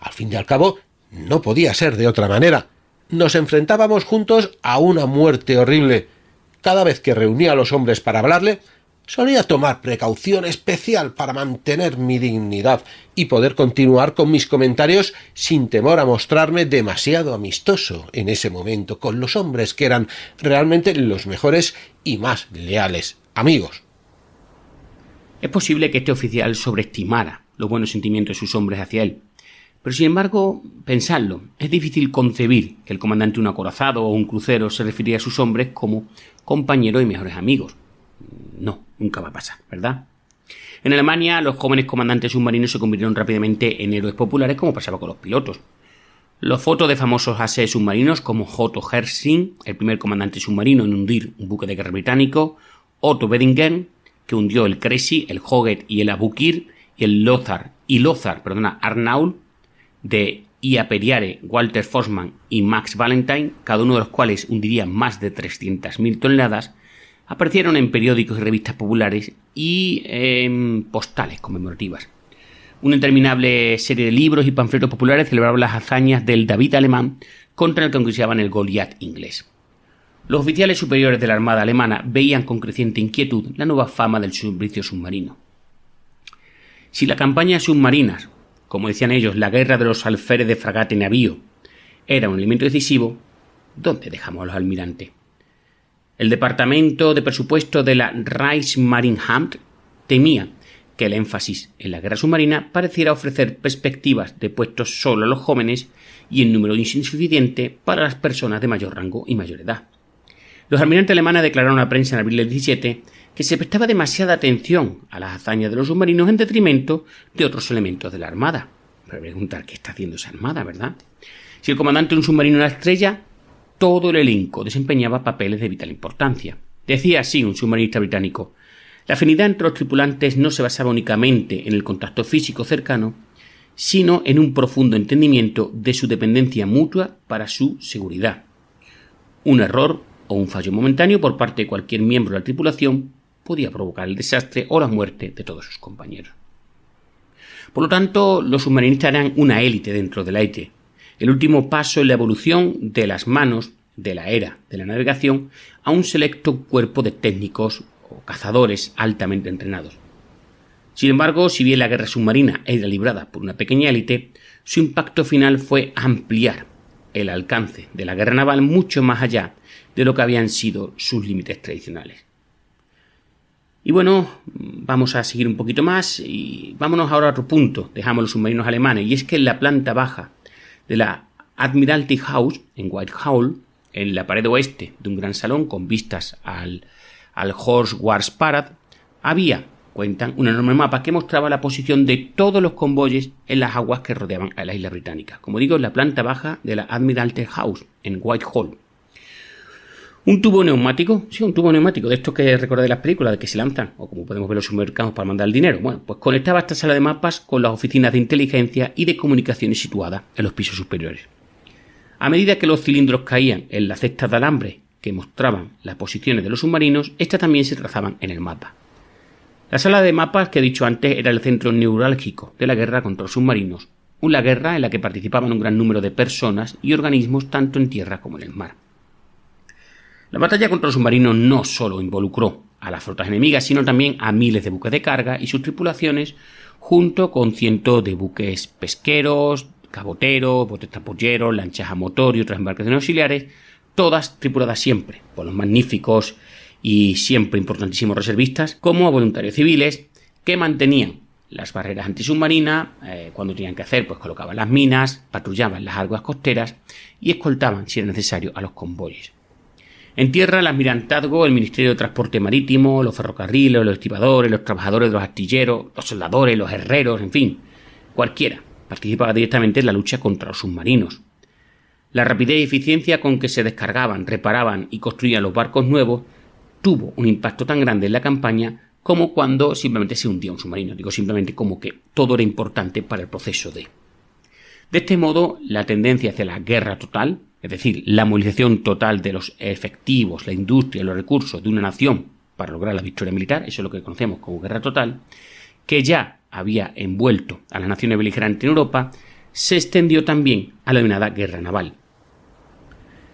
Al fin y al cabo, no podía ser de otra manera. Nos enfrentábamos juntos a una muerte horrible. Cada vez que reunía a los hombres para hablarle, Solía tomar precaución especial para mantener mi dignidad y poder continuar con mis comentarios sin temor a mostrarme demasiado amistoso en ese momento con los hombres que eran realmente los mejores y más leales amigos. Es posible que este oficial sobreestimara los buenos sentimientos de sus hombres hacia él, pero sin embargo, pensadlo, es difícil concebir que el comandante de un acorazado o un crucero se refiriera a sus hombres como compañeros y mejores amigos. No, nunca va a pasar, ¿verdad? En Alemania, los jóvenes comandantes submarinos se convirtieron rápidamente en héroes populares, como pasaba con los pilotos. Los fotos de famosos ases submarinos como Otto Hersing, el primer comandante submarino en hundir un buque de guerra británico, Otto Bedingen, que hundió el Cressy, el Hoggett y el Abukir, y el Lothar Arnault, de Ia Periare, Walter Forsman y Max Valentine, cada uno de los cuales hundiría más de 300.000 toneladas, aparecieron en periódicos y revistas populares y en postales conmemorativas. Una interminable serie de libros y panfletos populares celebraban las hazañas del David alemán contra el que conquistaban el Goliat inglés. Los oficiales superiores de la Armada alemana veían con creciente inquietud la nueva fama del servicio submarino. Si la campaña submarinas, como decían ellos, la guerra de los alférez de fragata y navío, era un elemento decisivo, ¿dónde dejamos a los almirantes? El Departamento de Presupuesto de la Reichsmarinamt temía que el énfasis en la guerra submarina pareciera ofrecer perspectivas de puestos solo a los jóvenes y en número insuficiente para las personas de mayor rango y mayor edad. Los almirantes alemanes declararon a la prensa en abril del 17 que se prestaba demasiada atención a las hazañas de los submarinos en detrimento de otros elementos de la Armada. Pero preguntar qué está haciendo esa Armada, ¿verdad? Si el comandante de un submarino era estrella, todo el elenco desempeñaba papeles de vital importancia. Decía así un submarinista británico: la afinidad entre los tripulantes no se basaba únicamente en el contacto físico cercano, sino en un profundo entendimiento de su dependencia mutua para su seguridad. Un error o un fallo momentáneo por parte de cualquier miembro de la tripulación podía provocar el desastre o la muerte de todos sus compañeros. Por lo tanto, los submarinistas eran una élite dentro del aire, el último paso en la evolución de las manos de la era de la navegación a un selecto cuerpo de técnicos o cazadores altamente entrenados. Sin embargo, si bien la guerra submarina era librada por una pequeña élite, su impacto final fue ampliar el alcance de la guerra naval mucho más allá de lo que habían sido sus límites tradicionales. Y bueno, vamos a seguir un poquito más y vámonos ahora a otro punto, dejamos los submarinos alemanes, y es que en la planta baja de la Admiralty House, en Whitehall, en la pared oeste de un gran salón con vistas al Horse Guards Parade, cuentan, un enorme mapa que mostraba la posición de todos los convoyes en las aguas que rodeaban a la isla británica. Como digo, en la planta baja de la Admiralty House, en Whitehall. Un tubo neumático de estos que recordáis de las películas, de que se lanzan, o como podemos ver los supermercados para mandar el dinero. Bueno, pues conectaba esta sala de mapas con las oficinas de inteligencia y de comunicaciones situadas en los pisos superiores. A medida que los cilindros caían en las cestas de alambre que mostraban las posiciones de los submarinos, estas también se trazaban en el mapa. La sala de mapas que he dicho antes era el centro neurálgico de la guerra contra los submarinos, una guerra en la que participaban un gran número de personas y organismos tanto en tierra como en el mar. La batalla contra los submarinos no solo involucró a las flotas enemigas, sino también a miles de buques de carga y sus tripulaciones, junto con cientos de buques pesqueros, caboteros, botes trapolleros, lanchas a motor y otras embarcaciones auxiliares, todas tripuladas siempre por los magníficos y siempre importantísimos reservistas, como a voluntarios civiles que mantenían las barreras antisubmarinas, cuando tenían que hacer, pues colocaban las minas, patrullaban las aguas costeras y escoltaban, si era necesario, a los convoyes. En tierra, el almirantazgo, el Ministerio de Transporte Marítimo, los ferrocarriles, los estibadores, los trabajadores de los astilleros, los soldadores, los herreros, en fin, cualquiera participaba directamente en la lucha contra los submarinos. La rapidez y eficiencia con que se descargaban, reparaban y construían los barcos nuevos tuvo un impacto tan grande en la campaña como cuando simplemente se hundía un submarino. Digo simplemente como que todo era importante para el proceso de. De este modo, la tendencia hacia la guerra total, es decir, la movilización total de los efectivos, la industria y los recursos de una nación para lograr la victoria militar, eso es lo que conocemos como guerra total, que ya había envuelto a las naciones beligerantes en Europa, se extendió también a la denominada guerra naval.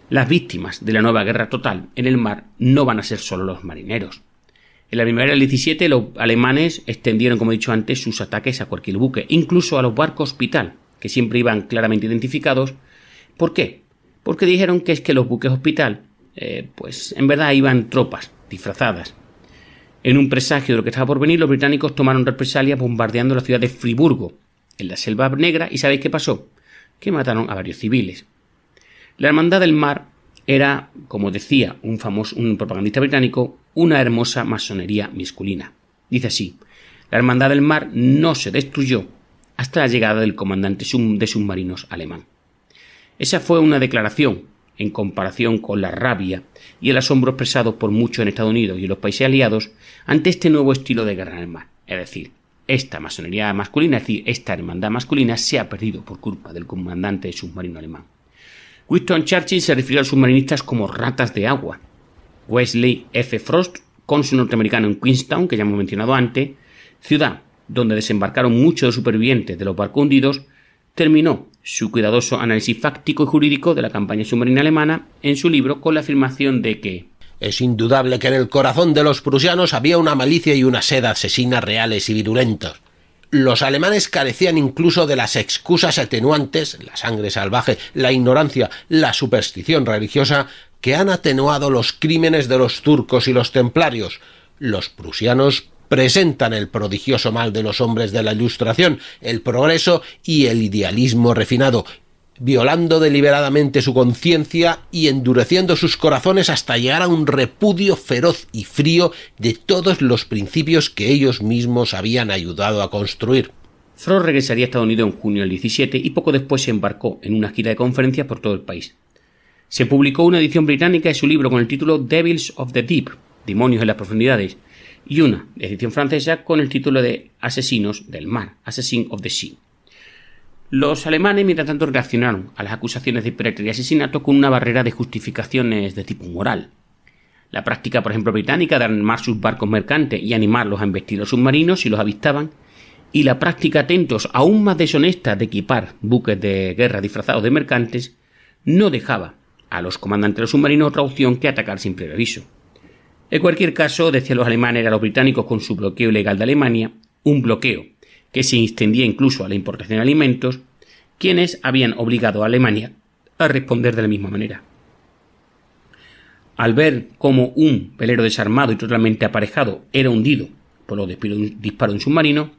Las víctimas de la nueva guerra total en el mar no van a ser solo los marineros. En la primavera del 17 los alemanes extendieron, como he dicho antes, sus ataques a cualquier buque, incluso a los barcos hospital, que siempre iban claramente identificados. ¿Por qué? Porque dijeron que es que los buques hospital, pues en verdad iban tropas disfrazadas. En un presagio de lo que estaba por venir, los británicos tomaron represalias bombardeando la ciudad de Friburgo, en la Selva Negra, y ¿sabéis qué pasó? Que mataron a varios civiles. La Hermandad del Mar era, como decía un propagandista británico, una hermosa masonería masculina. Dice así: la Hermandad del Mar no se destruyó hasta la llegada del comandante de submarinos alemán. Esa fue una declaración en comparación con la rabia y el asombro expresados por muchos en Estados Unidos y en los países aliados ante este nuevo estilo de guerra en el mar. Es decir, esta masonería masculina, es decir, esta hermandad masculina se ha perdido por culpa del comandante de submarino alemán. Winston Churchill se refirió a los submarinistas como ratas de agua. Wesley F. Frost, cónsul norteamericano en Queenstown, que ya hemos mencionado antes, ciudad donde desembarcaron muchos de los supervivientes de los barcos hundidos, terminó su cuidadoso análisis fáctico y jurídico de la campaña submarina alemana en su libro con la afirmación de que es indudable que en el corazón de los prusianos había una malicia y una sed asesinas reales y virulentos. Los alemanes carecían incluso de las excusas atenuantes, la sangre salvaje, la ignorancia, la superstición religiosa, que han atenuado los crímenes de los turcos y los templarios. Los prusianos presentan el prodigioso mal de los hombres de la Ilustración, el progreso y el idealismo refinado, violando deliberadamente su conciencia y endureciendo sus corazones hasta llegar a un repudio feroz y frío de todos los principios que ellos mismos habían ayudado a construir. Frost regresaría a Estados Unidos en junio del 17 y poco después se embarcó en una gira de conferencias por todo el país. Se publicó una edición británica de su libro con el título Devils of the Deep, Demonios en las profundidades, y una edición francesa con el título de Asesinos del mar, Assassin of the Sea. Los alemanes, mientras tanto, reaccionaron a las acusaciones de piratería y asesinato con una barrera de justificaciones de tipo moral. La práctica, por ejemplo, británica de armar sus barcos mercantes y animarlos a embestir los submarinos si los avistaban, y la práctica, atentos, aún más deshonesta de equipar buques de guerra disfrazados de mercantes, no dejaba a los comandantes de los submarinos otra opción que atacar sin previo aviso. En cualquier caso, decían los alemanes a los británicos con su bloqueo ilegal de Alemania, un bloqueo que se extendía incluso a la importación de alimentos, quienes habían obligado a Alemania a responder de la misma manera. Al ver cómo un velero desarmado y totalmente aparejado era hundido por los disparos de un submarino,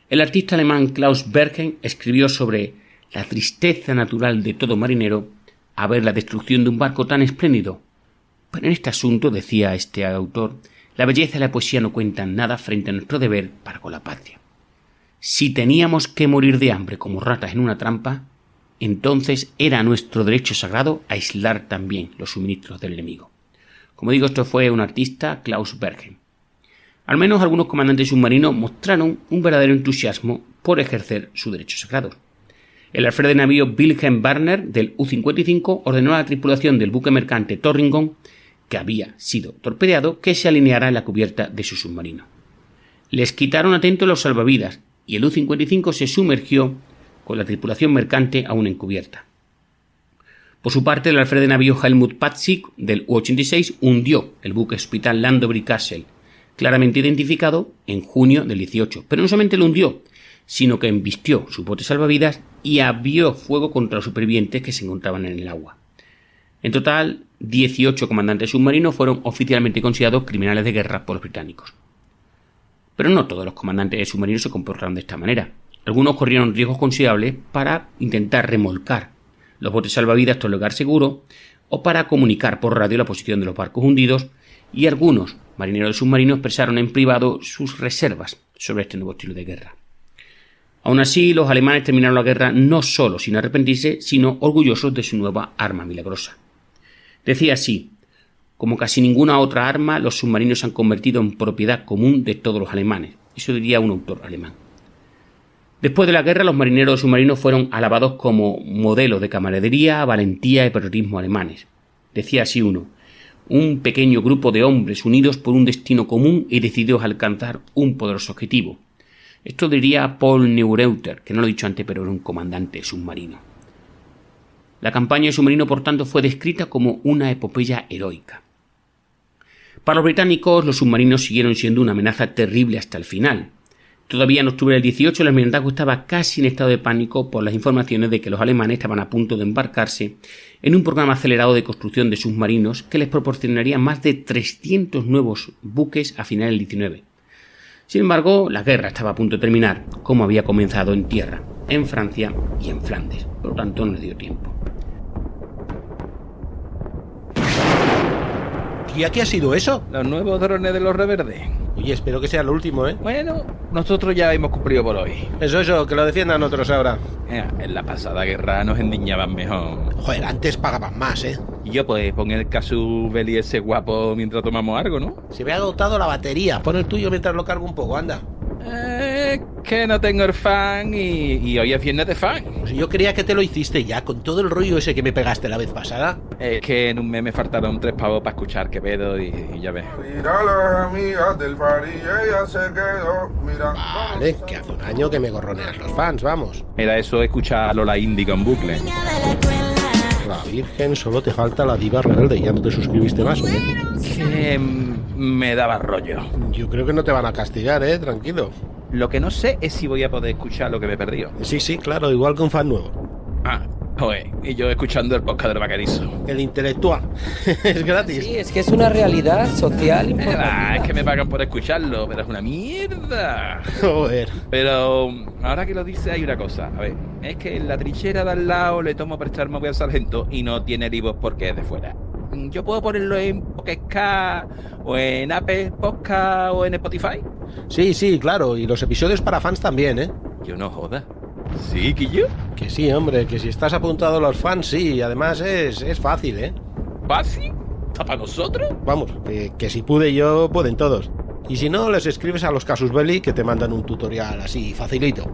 el artista alemán Klaus Bergen escribió sobre la tristeza natural de todo marinero a ver la destrucción de un barco tan espléndido. Pero en este asunto, decía este autor, la belleza y la poesía no cuentan nada frente a nuestro deber para con la patria. Si teníamos que morir de hambre como ratas en una trampa, entonces era nuestro derecho sagrado aislar también los suministros del enemigo. Como digo, esto fue un artista, Klaus Bergen. Al menos algunos comandantes submarinos mostraron un verdadero entusiasmo por ejercer su derecho sagrado. El alférez de navío Wilhelm Werner del U-55 ordenó a la tripulación del buque mercante Torringon, que había sido torpedeado, que se alineara en la cubierta de su submarino. Les quitaron atento los salvavidas y el U-55 se sumergió con la tripulación mercante aún en cubierta. Por su parte, el alférez de navío Helmut Patzig del U-86 hundió el buque hospital Landovery Castle, claramente identificado en junio del 18, pero no solamente lo hundió, sino que embistió su bote salvavidas y abrió fuego contra los supervivientes que se encontraban en el agua. En total, 18 comandantes submarinos fueron oficialmente considerados criminales de guerra por los británicos. Pero no todos los comandantes submarinos se comportaron de esta manera. Algunos corrieron riesgos considerables para intentar remolcar los botes salvavidas hasta un lugar seguro o para comunicar por radio la posición de los barcos hundidos, y algunos marineros de submarinos expresaron en privado sus reservas sobre este nuevo estilo de guerra. Aún así, los alemanes terminaron la guerra no solo sin arrepentirse, sino orgullosos de su nueva arma milagrosa. Decía así: como casi ninguna otra arma, los submarinos se han convertido en propiedad común de todos los alemanes. Eso diría un autor alemán. Después de la guerra, los marineros submarinos fueron alabados como modelos de camaradería, valentía y patriotismo alemanes. Decía así uno: un pequeño grupo de hombres unidos por un destino común y decididos a alcanzar un poderoso objetivo. Esto diría Paul Neureuter, que no lo he dicho antes, pero era un comandante submarino. La campaña de submarino, por tanto, fue descrita como una epopeya heroica. Para los británicos, los submarinos siguieron siendo una amenaza terrible hasta el final. Todavía en octubre del 18, el almirantazgo estaba casi en estado de pánico por las informaciones de que los alemanes estaban a punto de embarcarse en un programa acelerado de construcción de submarinos que les proporcionaría más de 300 nuevos buques a finales del 19. Sin embargo, la guerra estaba a punto de terminar, como había comenzado en tierra, en Francia y en Flandes. Por lo tanto, no les dio tiempo. ¿Y a qué ha sido eso? Los nuevos drones de los reverdes. Oye, espero que sea lo último, ¿eh? Bueno, nosotros ya hemos cumplido por hoy. Eso, que lo defiendan otros ahora. En la pasada guerra nos endiñaban mejor. Joder, antes pagaban más, ¿eh? Y yo pues pon el Casus Belli ese guapo mientras tomamos algo, ¿no? Se me ha agotado la batería. Pon el tuyo mientras lo cargo un poco, anda. Que no tengo el fan y hoy es viernes de fan. Pues yo creía que te lo hiciste ya, con todo el rollo ese que me pegaste la vez pasada. Es que en un mes me faltaron 3 pavos para escuchar Quevedo y ya ves. Mira las amigas del Fari, ella se quedó mirando. Vale, que hace un año que me gorroneas los fans, vamos. Era eso, escucha a Lola Índigo en bucle. La Virgen, solo te falta la diva rebelde. Ya no te suscribiste más, ¿eh? Que me daba rollo. Yo creo que no te van a castigar, tranquilo. Lo que no sé es si voy a poder escuchar lo que me he perdido. Sí, claro, igual que un fan nuevo. Joder, y yo escuchando el podcast del vaquerizo. El intelectual. Es gratis. Sí, es que es una realidad social importante. Es que me pagan por escucharlo, pero es una mierda. Joder. Pero ahora que lo dice hay una cosa. A ver, es que en la trinchera de al lado le tomo prestar móvil al sargento y no tiene libros porque es de fuera. ¿Yo puedo ponerlo en Pocket Cast o en Apple Podcast o en Spotify? Sí, claro, y los episodios para fans también, ¿eh? Yo no joda. ¿Sí, Quillo? Que sí, hombre, que si estás apuntado a los fans, sí, y además es fácil, ¿eh? ¿Fácil? ¿Está para nosotros? Vamos, que si pude yo, pueden todos. Y si no, les escribes a los Casus Belli que te mandan un tutorial así, facilito.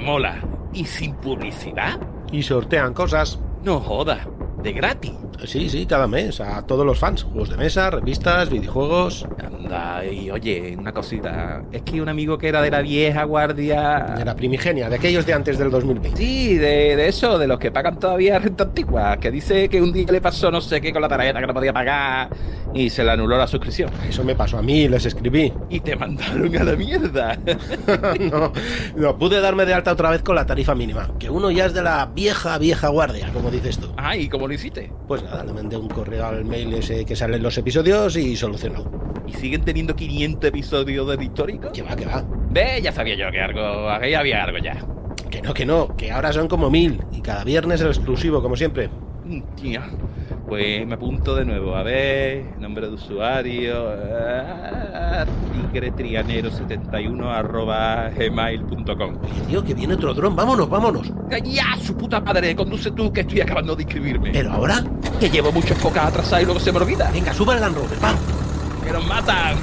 Mola. ¿Y sin publicidad? Y sortean cosas. No joda. ¿De gratis? Sí, cada mes, a todos los fans. Juegos de mesa, revistas, videojuegos. Anda, y oye, una cosita. Es que un amigo que era de la vieja guardia... De la primigenia, de aquellos de antes del 2020. Sí, de eso, de los que pagan todavía renta antigua. Que dice que un día le pasó no sé qué con la tarjeta que no podía pagar y se le anuló la suscripción. Eso me pasó a mí, les escribí. Y te mandaron a la mierda. No pude darme de alta otra vez con la tarifa mínima. Que uno ya es de la vieja guardia, como dices tú. ¿Y cómo lo hiciste? Pues nada, le mandé un correo al mail ese que sale en los episodios y solucionó. ¿Y siguen teniendo 500 episodios del histórico? Que va. Ya sabía yo que había algo ya. Que no, que ahora son como 1000 y cada viernes el exclusivo, como siempre. Tío, pues me apunto de nuevo. A ver, nombre de usuario, tigretrianero71@gmail.com. Oye, tío, que viene otro dron, vámonos. ¡Ya, su puta madre! Conduce tú, que estoy acabando de inscribirme. ¿Pero ahora? Que llevo muchas pocas atrasadas y luego se me olvida. Venga, suba el Land Rover, va. ¡Que nos matan!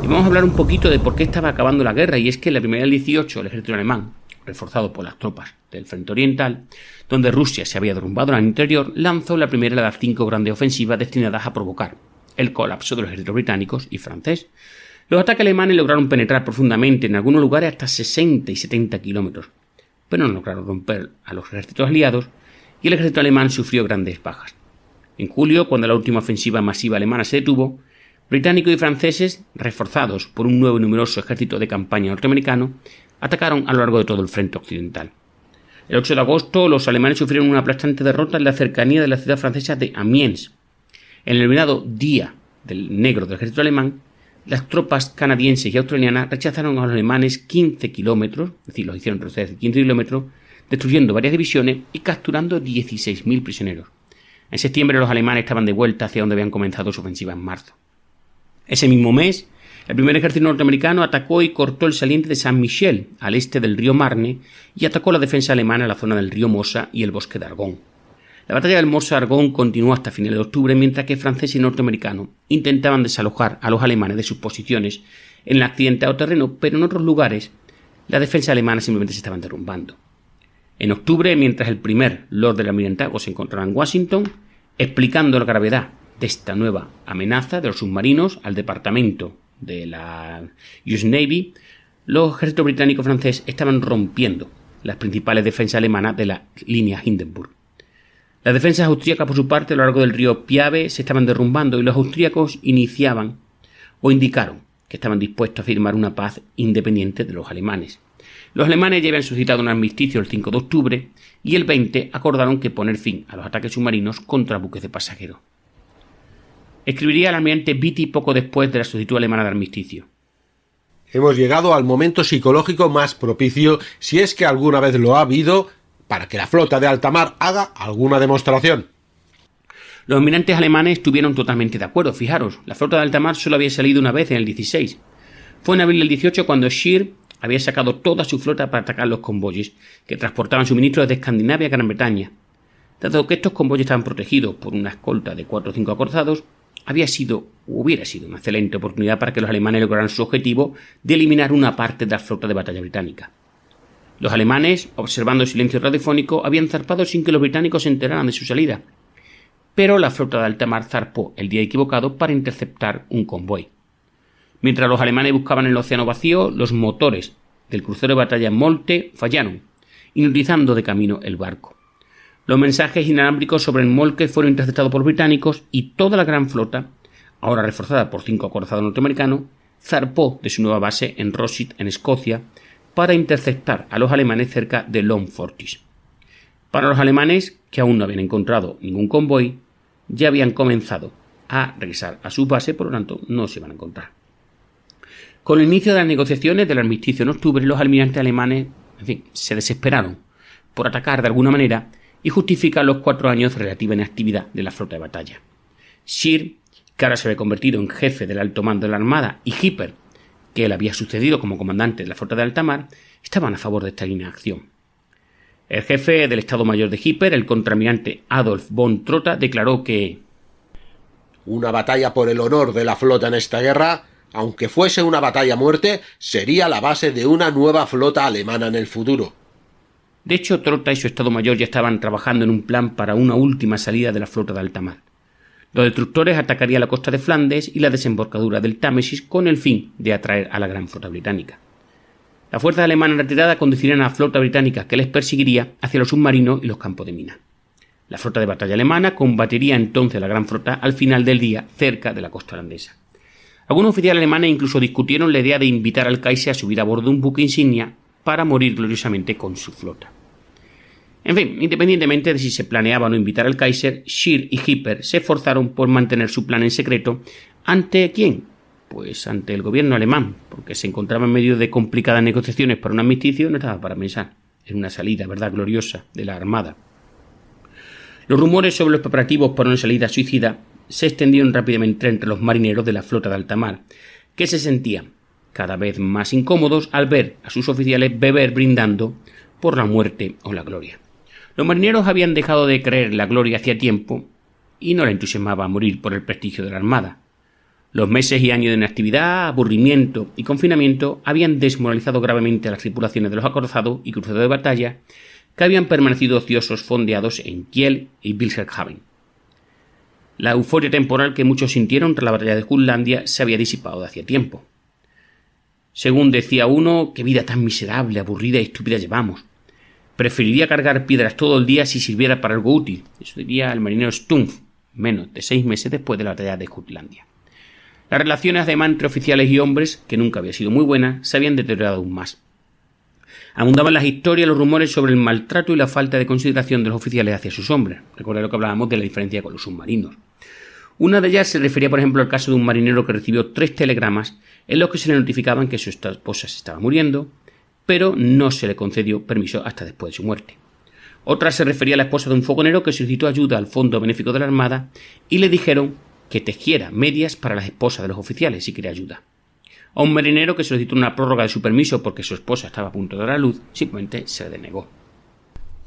Y vamos a hablar un poquito de por qué estaba acabando la guerra, y es que en la primavera del 18 el ejército alemán, reforzado por las tropas del frente oriental, donde Rusia se había derrumbado en el interior, lanzó la primera de las 5 grandes ofensivas destinadas a provocar el colapso de los ejércitos británicos y francés. Los ataques alemanes lograron penetrar profundamente, en algunos lugares hasta 60 y 70 kilómetros, pero no lograron romper a los ejércitos aliados y el ejército alemán sufrió grandes bajas. En julio, cuando la última ofensiva masiva alemana se detuvo, británicos y franceses, reforzados por un nuevo y numeroso ejército de campaña norteamericano, atacaron a lo largo de todo el frente occidental. El 8 de agosto, los alemanes sufrieron una aplastante derrota en la cercanía de la ciudad francesa de Amiens. En el denominado Día del Negro del ejército alemán, las tropas canadienses y australianas rechazaron a los alemanes 15 kilómetros, es decir, los hicieron retroceder 15 kilómetros, destruyendo varias divisiones y capturando 16.000 prisioneros. En septiembre los alemanes estaban de vuelta hacia donde habían comenzado su ofensiva en marzo. Ese mismo mes, el primer ejército norteamericano atacó y cortó el saliente de Saint-Michel, al este del río Marne, y atacó la defensa alemana en la zona del río Mosa y el bosque de Argonne. La batalla del Mosa-Argonne continuó hasta finales de octubre, mientras que franceses y norteamericanos intentaban desalojar a los alemanes de sus posiciones en el accidentado terreno, pero en otros lugares la defensa alemana simplemente se estaban derrumbando. En octubre, mientras el primer Lord del Almirantazgo se encontraba en Washington, explicando la gravedad de esta nueva amenaza de los submarinos al departamento de la US Navy, los ejércitos británico y francés estaban rompiendo las principales defensas alemanas de la línea Hindenburg. Las defensas austríacas, por su parte, a lo largo del río Piave se estaban derrumbando y los austríacos iniciaban o indicaron que estaban dispuestos a firmar una paz independiente de los alemanes. Los alemanes ya habían suscitado un armisticio el 5 de octubre y el 20 acordaron que poner fin a los ataques submarinos contra buques de pasajeros. Escribiría el almirante Beatty poco después de la solicitud alemana de armisticio. Hemos llegado al momento psicológico más propicio, si es que alguna vez lo ha habido, para que la flota de alta mar haga alguna demostración. Los almirantes alemanes estuvieron totalmente de acuerdo. Fijaros, la flota de alta mar solo había salido una vez en el 16. Fue en abril del 18 cuando Scheer había sacado toda su flota para atacar los convoyes que transportaban suministros desde Escandinavia a Gran Bretaña. Dado que estos convoyes estaban protegidos por una escolta de 4 o 5 acorazados, hubiera sido una excelente oportunidad para que los alemanes lograran su objetivo de eliminar una parte de la flota de batalla británica. Los alemanes, observando el silencio radiofónico, habían zarpado sin que los británicos se enteraran de su salida. Pero la flota de alta mar zarpó el día equivocado para interceptar un convoy. Mientras los alemanes buscaban en el océano vacío, los motores del crucero de batalla Moltke fallaron, inutilizando de camino el barco. Los mensajes inalámbricos sobre el Moltke fueron interceptados por británicos y toda la gran flota, ahora reforzada por 5 acorazados norteamericanos, zarpó de su nueva base en Rosyth, en Escocia, para interceptar a los alemanes cerca de Long Fortis. Para los alemanes, que aún no habían encontrado ningún convoy, ya habían comenzado a regresar a su base, por lo tanto no se iban a encontrar. Con el inicio de las negociaciones del armisticio en octubre, los almirantes alemanes, se desesperaron por atacar de alguna manera y justificar los 4 años de relativa inactividad de la flota de batalla. Scheer, que ahora se había convertido en jefe del alto mando de la Armada, y Hipper, que él había sucedido como comandante de la flota de alta mar, estaban a favor de esta inacción. El jefe del Estado Mayor de Hipper, el contraalmirante Adolf von Trotha, declaró que una batalla por el honor de la flota en esta guerra, aunque fuese una batalla a muerte, sería la base de una nueva flota alemana en el futuro. De hecho, Trotha y su Estado Mayor ya estaban trabajando en un plan para una última salida de la flota de alta mar. Los destructores atacarían la costa de Flandes y la desembocadura del Támesis con el fin de atraer a la gran flota británica. Las fuerzas alemanas en retirada conducirían a la flota británica que les perseguiría hacia los submarinos y los campos de minas. La flota de batalla alemana combatiría entonces a la gran flota al final del día cerca de la costa holandesa. Algunos oficiales alemanes incluso discutieron la idea de invitar al Kaiser a subir a bordo de un buque insignia para morir gloriosamente con su flota. En fin, independientemente de si se planeaba o no invitar al Kaiser, Scheer y Hipper se esforzaron por mantener su plan en secreto. ¿Ante quién? Pues ante el gobierno alemán, porque se encontraba en medio de complicadas negociaciones para un armisticio y no estaba para pensar en una salida, ¿verdad?, gloriosa de la Armada. Los rumores sobre los preparativos para una salida suicida se extendieron rápidamente entre los marineros de la flota de alta mar, que se sentían cada vez más incómodos al ver a sus oficiales beber brindando por la muerte o la gloria. Los marineros habían dejado de creer en la gloria hacía tiempo y no les entusiasmaba morir por el prestigio de la Armada. Los meses y años de inactividad, aburrimiento y confinamiento habían desmoralizado gravemente a las tripulaciones de los acorazados y cruceros de batalla que habían permanecido ociosos fondeados en Kiel y Wilhelmshaven. La euforia temporal que muchos sintieron tras la batalla de Jutlandia se había disipado de hacía tiempo. Según decía uno, qué vida tan miserable, aburrida y estúpida llevamos. Preferiría cargar piedras todo el día si sirviera para algo útil. Eso diría el marinero Stumpf, menos de 6 meses después de la batalla de Jutlandia. Las relaciones además entre oficiales y hombres, que nunca había sido muy buenas, se habían deteriorado aún más. Abundaban las historias y los rumores sobre el maltrato y la falta de consideración de los oficiales hacia sus hombres. Recuerda lo que hablábamos de la diferencia con los submarinos. Una de ellas se refería, por ejemplo, al caso de un marinero que recibió 3 telegramas en los que se le notificaban que su esposa se estaba muriendo, pero no se le concedió permiso hasta después de su muerte. Otra se refería a la esposa de un fogonero que solicitó ayuda al Fondo Benéfico de la Armada y le dijeron que tejiera medias para las esposas de los oficiales si quería ayuda. A un marinero que solicitó una prórroga de su permiso porque su esposa estaba a punto de dar a luz, simplemente se le denegó.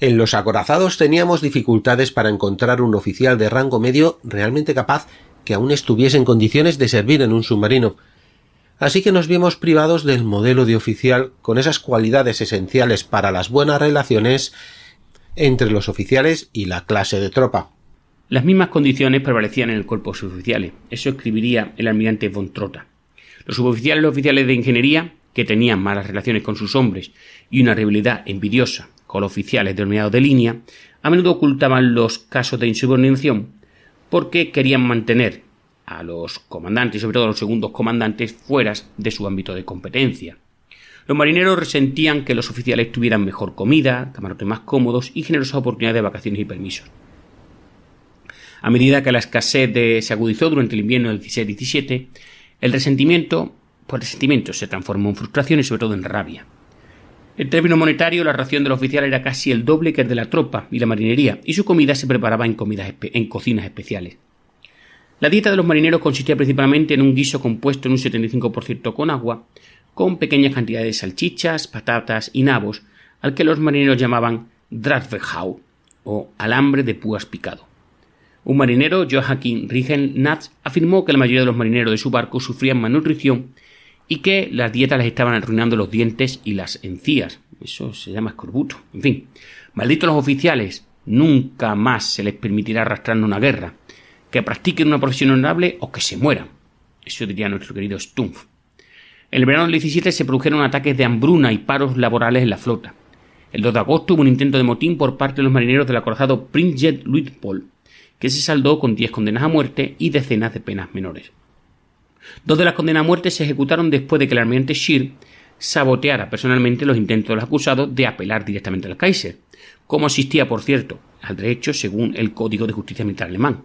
En los acorazados teníamos dificultades para encontrar un oficial de rango medio realmente capaz que aún estuviese en condiciones de servir en un submarino. Así que nos vimos privados del modelo de oficial con esas cualidades esenciales para las buenas relaciones entre los oficiales y la clase de tropa. Las mismas condiciones prevalecían en el cuerpo de suboficiales. Eso escribiría el almirante von Trotha. Los suboficiales y los oficiales de ingeniería, que tenían malas relaciones con sus hombres y una rivalidad envidiosa con los oficiales denominados de línea, a menudo ocultaban los casos de insubordinación porque querían mantener a los comandantes, sobre todo a los segundos comandantes, fuera de su ámbito de competencia. Los marineros resentían que los oficiales tuvieran mejor comida, camarotes más cómodos y generosas oportunidades de vacaciones y permisos. A medida que la escasez se agudizó durante el invierno del 16-17, el resentimiento se transformó en frustración y sobre todo en rabia. En términos monetarios, la ración del oficial era casi el doble que el de la tropa y la marinería, y su comida se preparaba en cocinas especiales. La dieta de los marineros consistía principalmente en un guiso compuesto en un 75% con agua, con pequeñas cantidades de salchichas, patatas y nabos, al que los marineros llamaban Drahtverhau, o alambre de púas picado. Un marinero, Joachim Riegel-Natz, afirmó que la mayoría de los marineros de su barco sufrían malnutrición y que las dietas les estaban arruinando los dientes y las encías. Eso se llama escorbuto. En fin, malditos los oficiales, nunca más se les permitirá arrastrar una guerra. Que practiquen una profesión honorable o que se mueran. Eso diría nuestro querido Stumpf. En el verano del 17 se produjeron ataques de hambruna y paros laborales en la flota. El 2 de agosto hubo un intento de motín por parte de los marineros del acorazado Prince Luitpold, que se saldó con 10 condenas a muerte y decenas de penas menores. 2 de las condenas a muerte se ejecutaron después de que el almirante Scheer saboteara personalmente los intentos de los acusados de apelar directamente al Kaiser, como asistía, por cierto, al derecho según el Código de Justicia Militar alemán.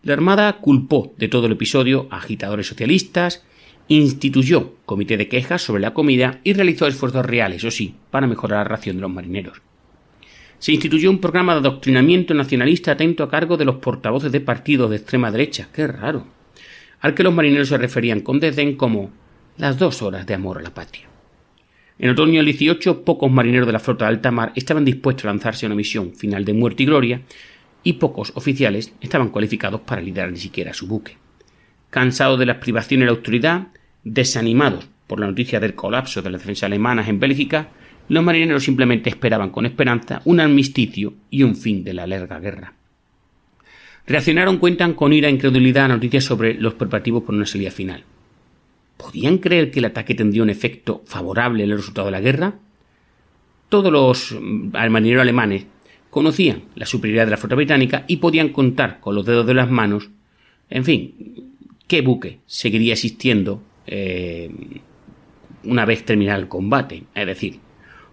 La Armada culpó de todo el episodio a agitadores socialistas, instituyó comité de quejas sobre la comida y realizó esfuerzos reales, eso sí, para mejorar la ración de los marineros. Se instituyó un programa de adoctrinamiento nacionalista atento a cargo de los portavoces de partidos de extrema derecha, ¡qué raro!, al que los marineros se referían con desdén como las 2 horas de amor a la patria. En otoño del 18, pocos marineros de la flota de alta mar estaban dispuestos a lanzarse a una misión final de muerte y gloria, y pocos oficiales estaban cualificados para liderar ni siquiera su buque. Cansados de las privaciones de la autoridad, desanimados por la noticia del colapso de las defensas alemanas en Bélgica, los marineros simplemente esperaban con esperanza un armisticio y un fin de la larga guerra. Reaccionaron, cuentan con ira e incredulidad a noticias sobre los preparativos por una salida final. ¿Podían creer que el ataque tendría un efecto favorable en el resultado de la guerra? Todos los marineros alemanes conocían la superioridad de la flota británica y podían contar con los dedos de las manos, en fin, qué buque seguiría existiendo una vez terminara el combate, es decir,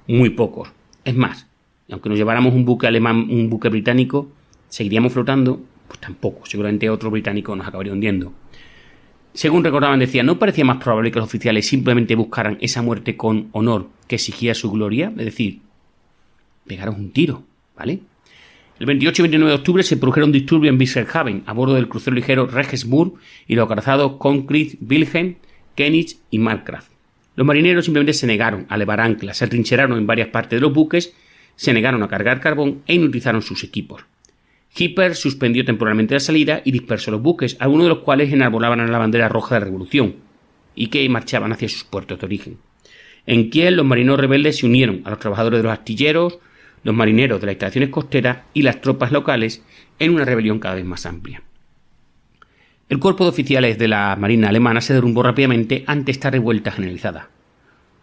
muy pocos. Es más, aunque nos lleváramos un buque alemán, un buque británico, ¿seguiríamos flotando? Pues tampoco, seguramente otro británico nos acabaría hundiendo. Según recordaban, decía, ¿no parecía más probable que los oficiales simplemente buscaran esa muerte con honor que exigía su gloria? Es decir, pegaron un tiro, ¿vale? El 28 y 29 de octubre se produjeron disturbios en Wilhelmshaven a bordo del crucero ligero Regensburg y los acorazados Konkret, Wilhelm, König y Markgraf. Los marineros simplemente se negaron a levar anclas, se atrincheraron en varias partes de los buques, se negaron a cargar carbón e inutilizaron sus equipos. Hipper suspendió temporalmente la salida y dispersó los buques, algunos de los cuales enarbolaban la bandera roja de la Revolución y que marchaban hacia sus puertos de origen. En Kiel, los marineros rebeldes se unieron a los trabajadores de los astilleros, los marineros de las instalaciones costeras y las tropas locales en una rebelión cada vez más amplia. El cuerpo de oficiales de la marina alemana se derrumbó rápidamente ante esta revuelta generalizada.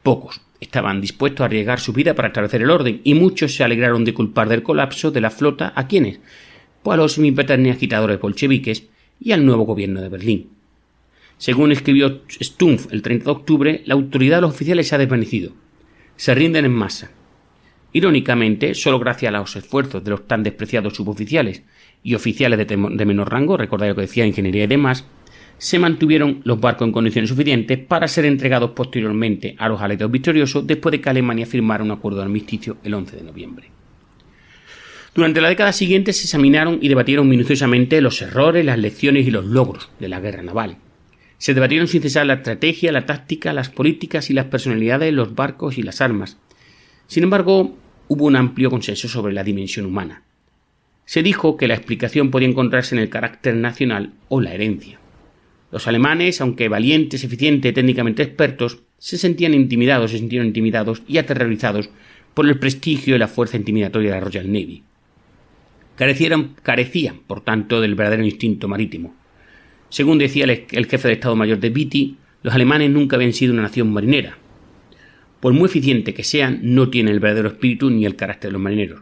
Pocos estaban dispuestos a arriesgar su vida para establecer el orden y muchos se alegraron de culpar del colapso de la flota ¿a quiénes? Pues a los sempiternos agitadores bolcheviques y al nuevo gobierno de Berlín. Según escribió Stumpf el 30 de octubre, la autoridad de los oficiales se ha desvanecido. Se rinden en masa. Irónicamente, solo gracias a los esfuerzos de los tan despreciados suboficiales y oficiales de menor rango, recordad lo que decía ingeniería y demás, se mantuvieron los barcos en condiciones suficientes para ser entregados posteriormente a los aliados victoriosos después de que Alemania firmara un acuerdo de armisticio el 11 de noviembre. Durante la década siguiente se examinaron y debatieron minuciosamente los errores, las lecciones y los logros de la guerra naval. Se debatieron sin cesar la estrategia, la táctica, las políticas y las personalidades, los barcos y las armas. Sin embargo, hubo un amplio consenso sobre la dimensión humana. Se dijo que la explicación podía encontrarse en el carácter nacional o la herencia. Los alemanes, aunque valientes, eficientes y técnicamente expertos, se sintieron intimidados y aterrorizados por el prestigio y la fuerza intimidatoria de la Royal Navy. Carecían, por tanto, del verdadero instinto marítimo. Según decía el jefe de Estado Mayor de Beatty, los alemanes nunca habían sido una nación marinera. Por muy eficiente que sean, no tienen el verdadero espíritu ni el carácter de los marineros.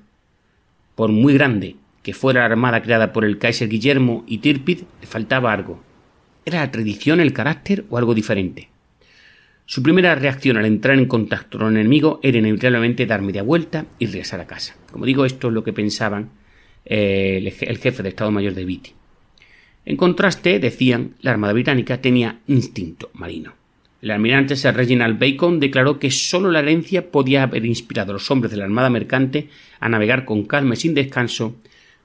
Por muy grande que fuera la armada creada por el Kaiser Guillermo y Tirpitz, le faltaba algo. ¿Era la tradición, el carácter o algo diferente? Su primera reacción al entrar en contacto con el enemigo era inevitablemente dar media vuelta y regresar a casa. Como digo, esto es lo que pensaban el jefe de Estado Mayor de Beatty. En contraste, decían, la Armada Británica tenía instinto marino. El almirante Sir Reginald Bacon declaró que sólo la herencia podía haber inspirado a los hombres de la Armada Mercante a navegar con calma y sin descanso,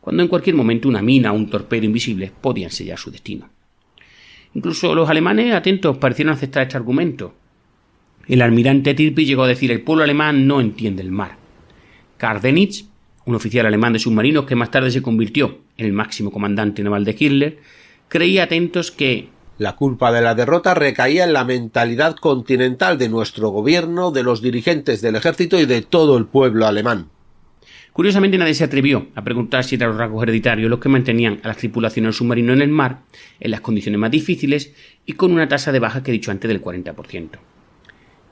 cuando en cualquier momento una mina o un torpedo invisible podían sellar su destino. Incluso los alemanes atentos parecieron aceptar este argumento. El almirante Tirpitz llegó a decir: el pueblo alemán no entiende el mar. Karl Dönitz, un oficial alemán de submarinos que más tarde se convirtió en el máximo comandante naval de Hitler, creía atentos que la culpa de la derrota recaía en la mentalidad continental de nuestro gobierno, de los dirigentes del ejército y de todo el pueblo alemán. Curiosamente, nadie se atrevió a preguntar si eran los rasgos hereditarios los que mantenían a las tripulaciones del submarino en el mar, en las condiciones más difíciles y con una tasa de baja que he dicho antes del 40%.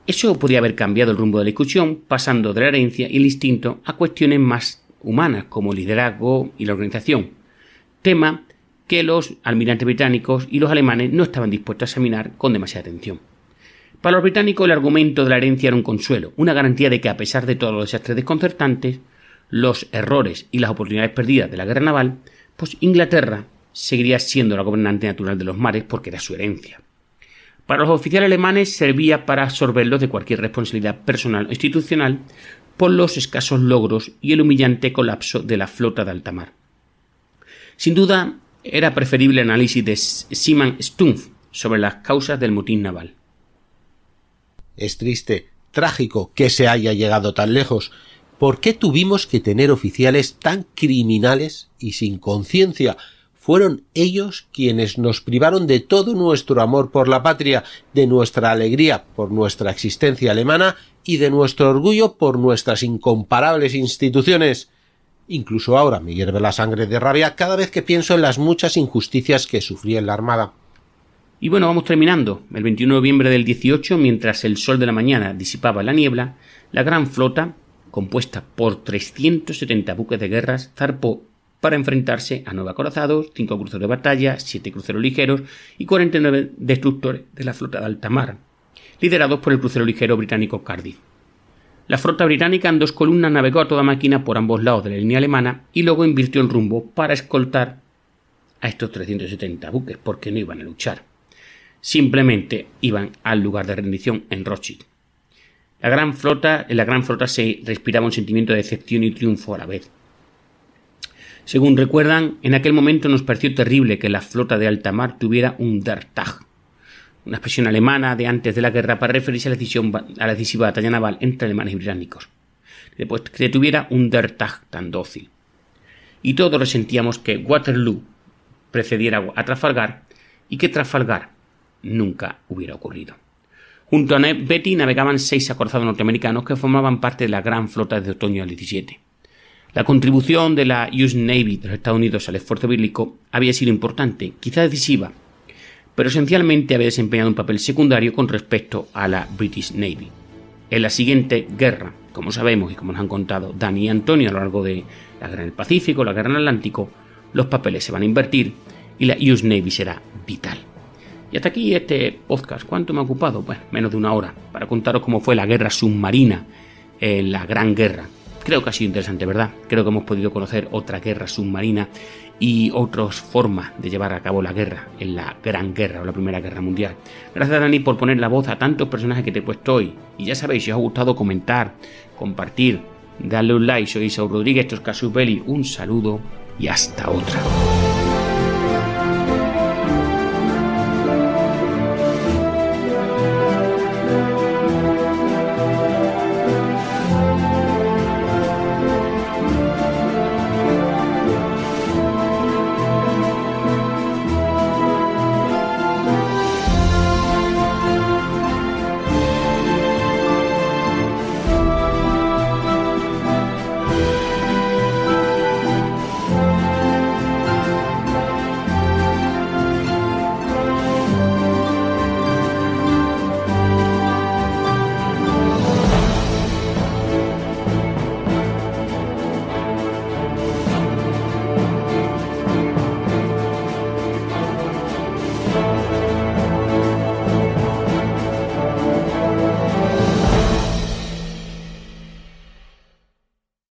Eso podría haber cambiado el rumbo de la discusión, pasando de la herencia y el instinto a cuestiones más humanas como el liderazgo y la organización, tema que los almirantes británicos y los alemanes no estaban dispuestos a examinar con demasiada atención. Para los británicos el argumento de la herencia era un consuelo, una garantía de que a pesar de todos los desastres desconcertantes, los errores y las oportunidades perdidas de la guerra naval, pues Inglaterra seguiría siendo la gobernante natural de los mares porque era su herencia. Para los oficiales alemanes servía para absorberlos de cualquier responsabilidad personal o institucional por los escasos logros y el humillante colapso de la flota de alta mar. Sin duda, era preferible el análisis de Seaman Stumpf sobre las causas del motín naval. Es triste, trágico que se haya llegado tan lejos. ¿Por qué tuvimos que tener oficiales tan criminales y sin conciencia? Fueron ellos quienes nos privaron de todo nuestro amor por la patria, de nuestra alegría por nuestra existencia alemana y de nuestro orgullo por nuestras incomparables instituciones. Incluso ahora me hierve la sangre de rabia cada vez que pienso en las muchas injusticias que sufrí en la Armada. Y bueno, vamos terminando. El 21 de noviembre del 18, mientras el sol de la mañana disipaba la niebla, la gran flota, compuesta por 370 buques de guerras, zarpó para enfrentarse a 9 acorazados, 5 cruceros de batalla, 7 cruceros ligeros y 49 destructores de la flota de alta mar, liderados por el crucero ligero británico Cardiff. La flota británica en 2 columnas navegó a toda máquina por ambos lados de la línea alemana y luego invirtió el rumbo para escoltar a estos 370 buques, porque no iban a luchar. Simplemente iban al lugar de rendición en Rothschild. En la gran flota se respiraba un sentimiento de decepción y triunfo a la vez. Según recuerdan, en aquel momento nos pareció terrible que la flota de alta mar tuviera un Der Tag, una expresión alemana de antes de la guerra para referirse a la decisiva batalla naval entre alemanes y británicos, después que tuviera un Der Tag tan dócil. Y todos resentíamos que Waterloo precediera a Trafalgar y que Trafalgar nunca hubiera ocurrido. Junto a Beatty navegaban 6 acorazados norteamericanos que formaban parte de la gran flota desde otoño del 17. La contribución de la US Navy de los Estados Unidos al esfuerzo bélico había sido importante, quizá decisiva, pero esencialmente había desempeñado un papel secundario con respecto a la British Navy. En la siguiente guerra, como sabemos y como nos han contado Dani y Antonio a lo largo de la guerra en el Pacífico, la guerra en el Atlántico, los papeles se van a invertir y la US Navy será vital. Y hasta aquí este podcast. ¿Cuánto me ha ocupado? Bueno, menos de 1 hora, para contaros cómo fue la guerra submarina en la Gran Guerra. Creo que ha sido interesante, ¿verdad? Creo que hemos podido conocer otra guerra submarina y otras formas de llevar a cabo la guerra en la Gran Guerra o la Primera Guerra Mundial. Gracias, Dani, por poner la voz a tantos personajes que te he puesto hoy. Y ya sabéis, si os ha gustado, comentar, compartir, darle un like. Soy Saúl Rodríguez, esto es Casus Belli. Un saludo y hasta otra.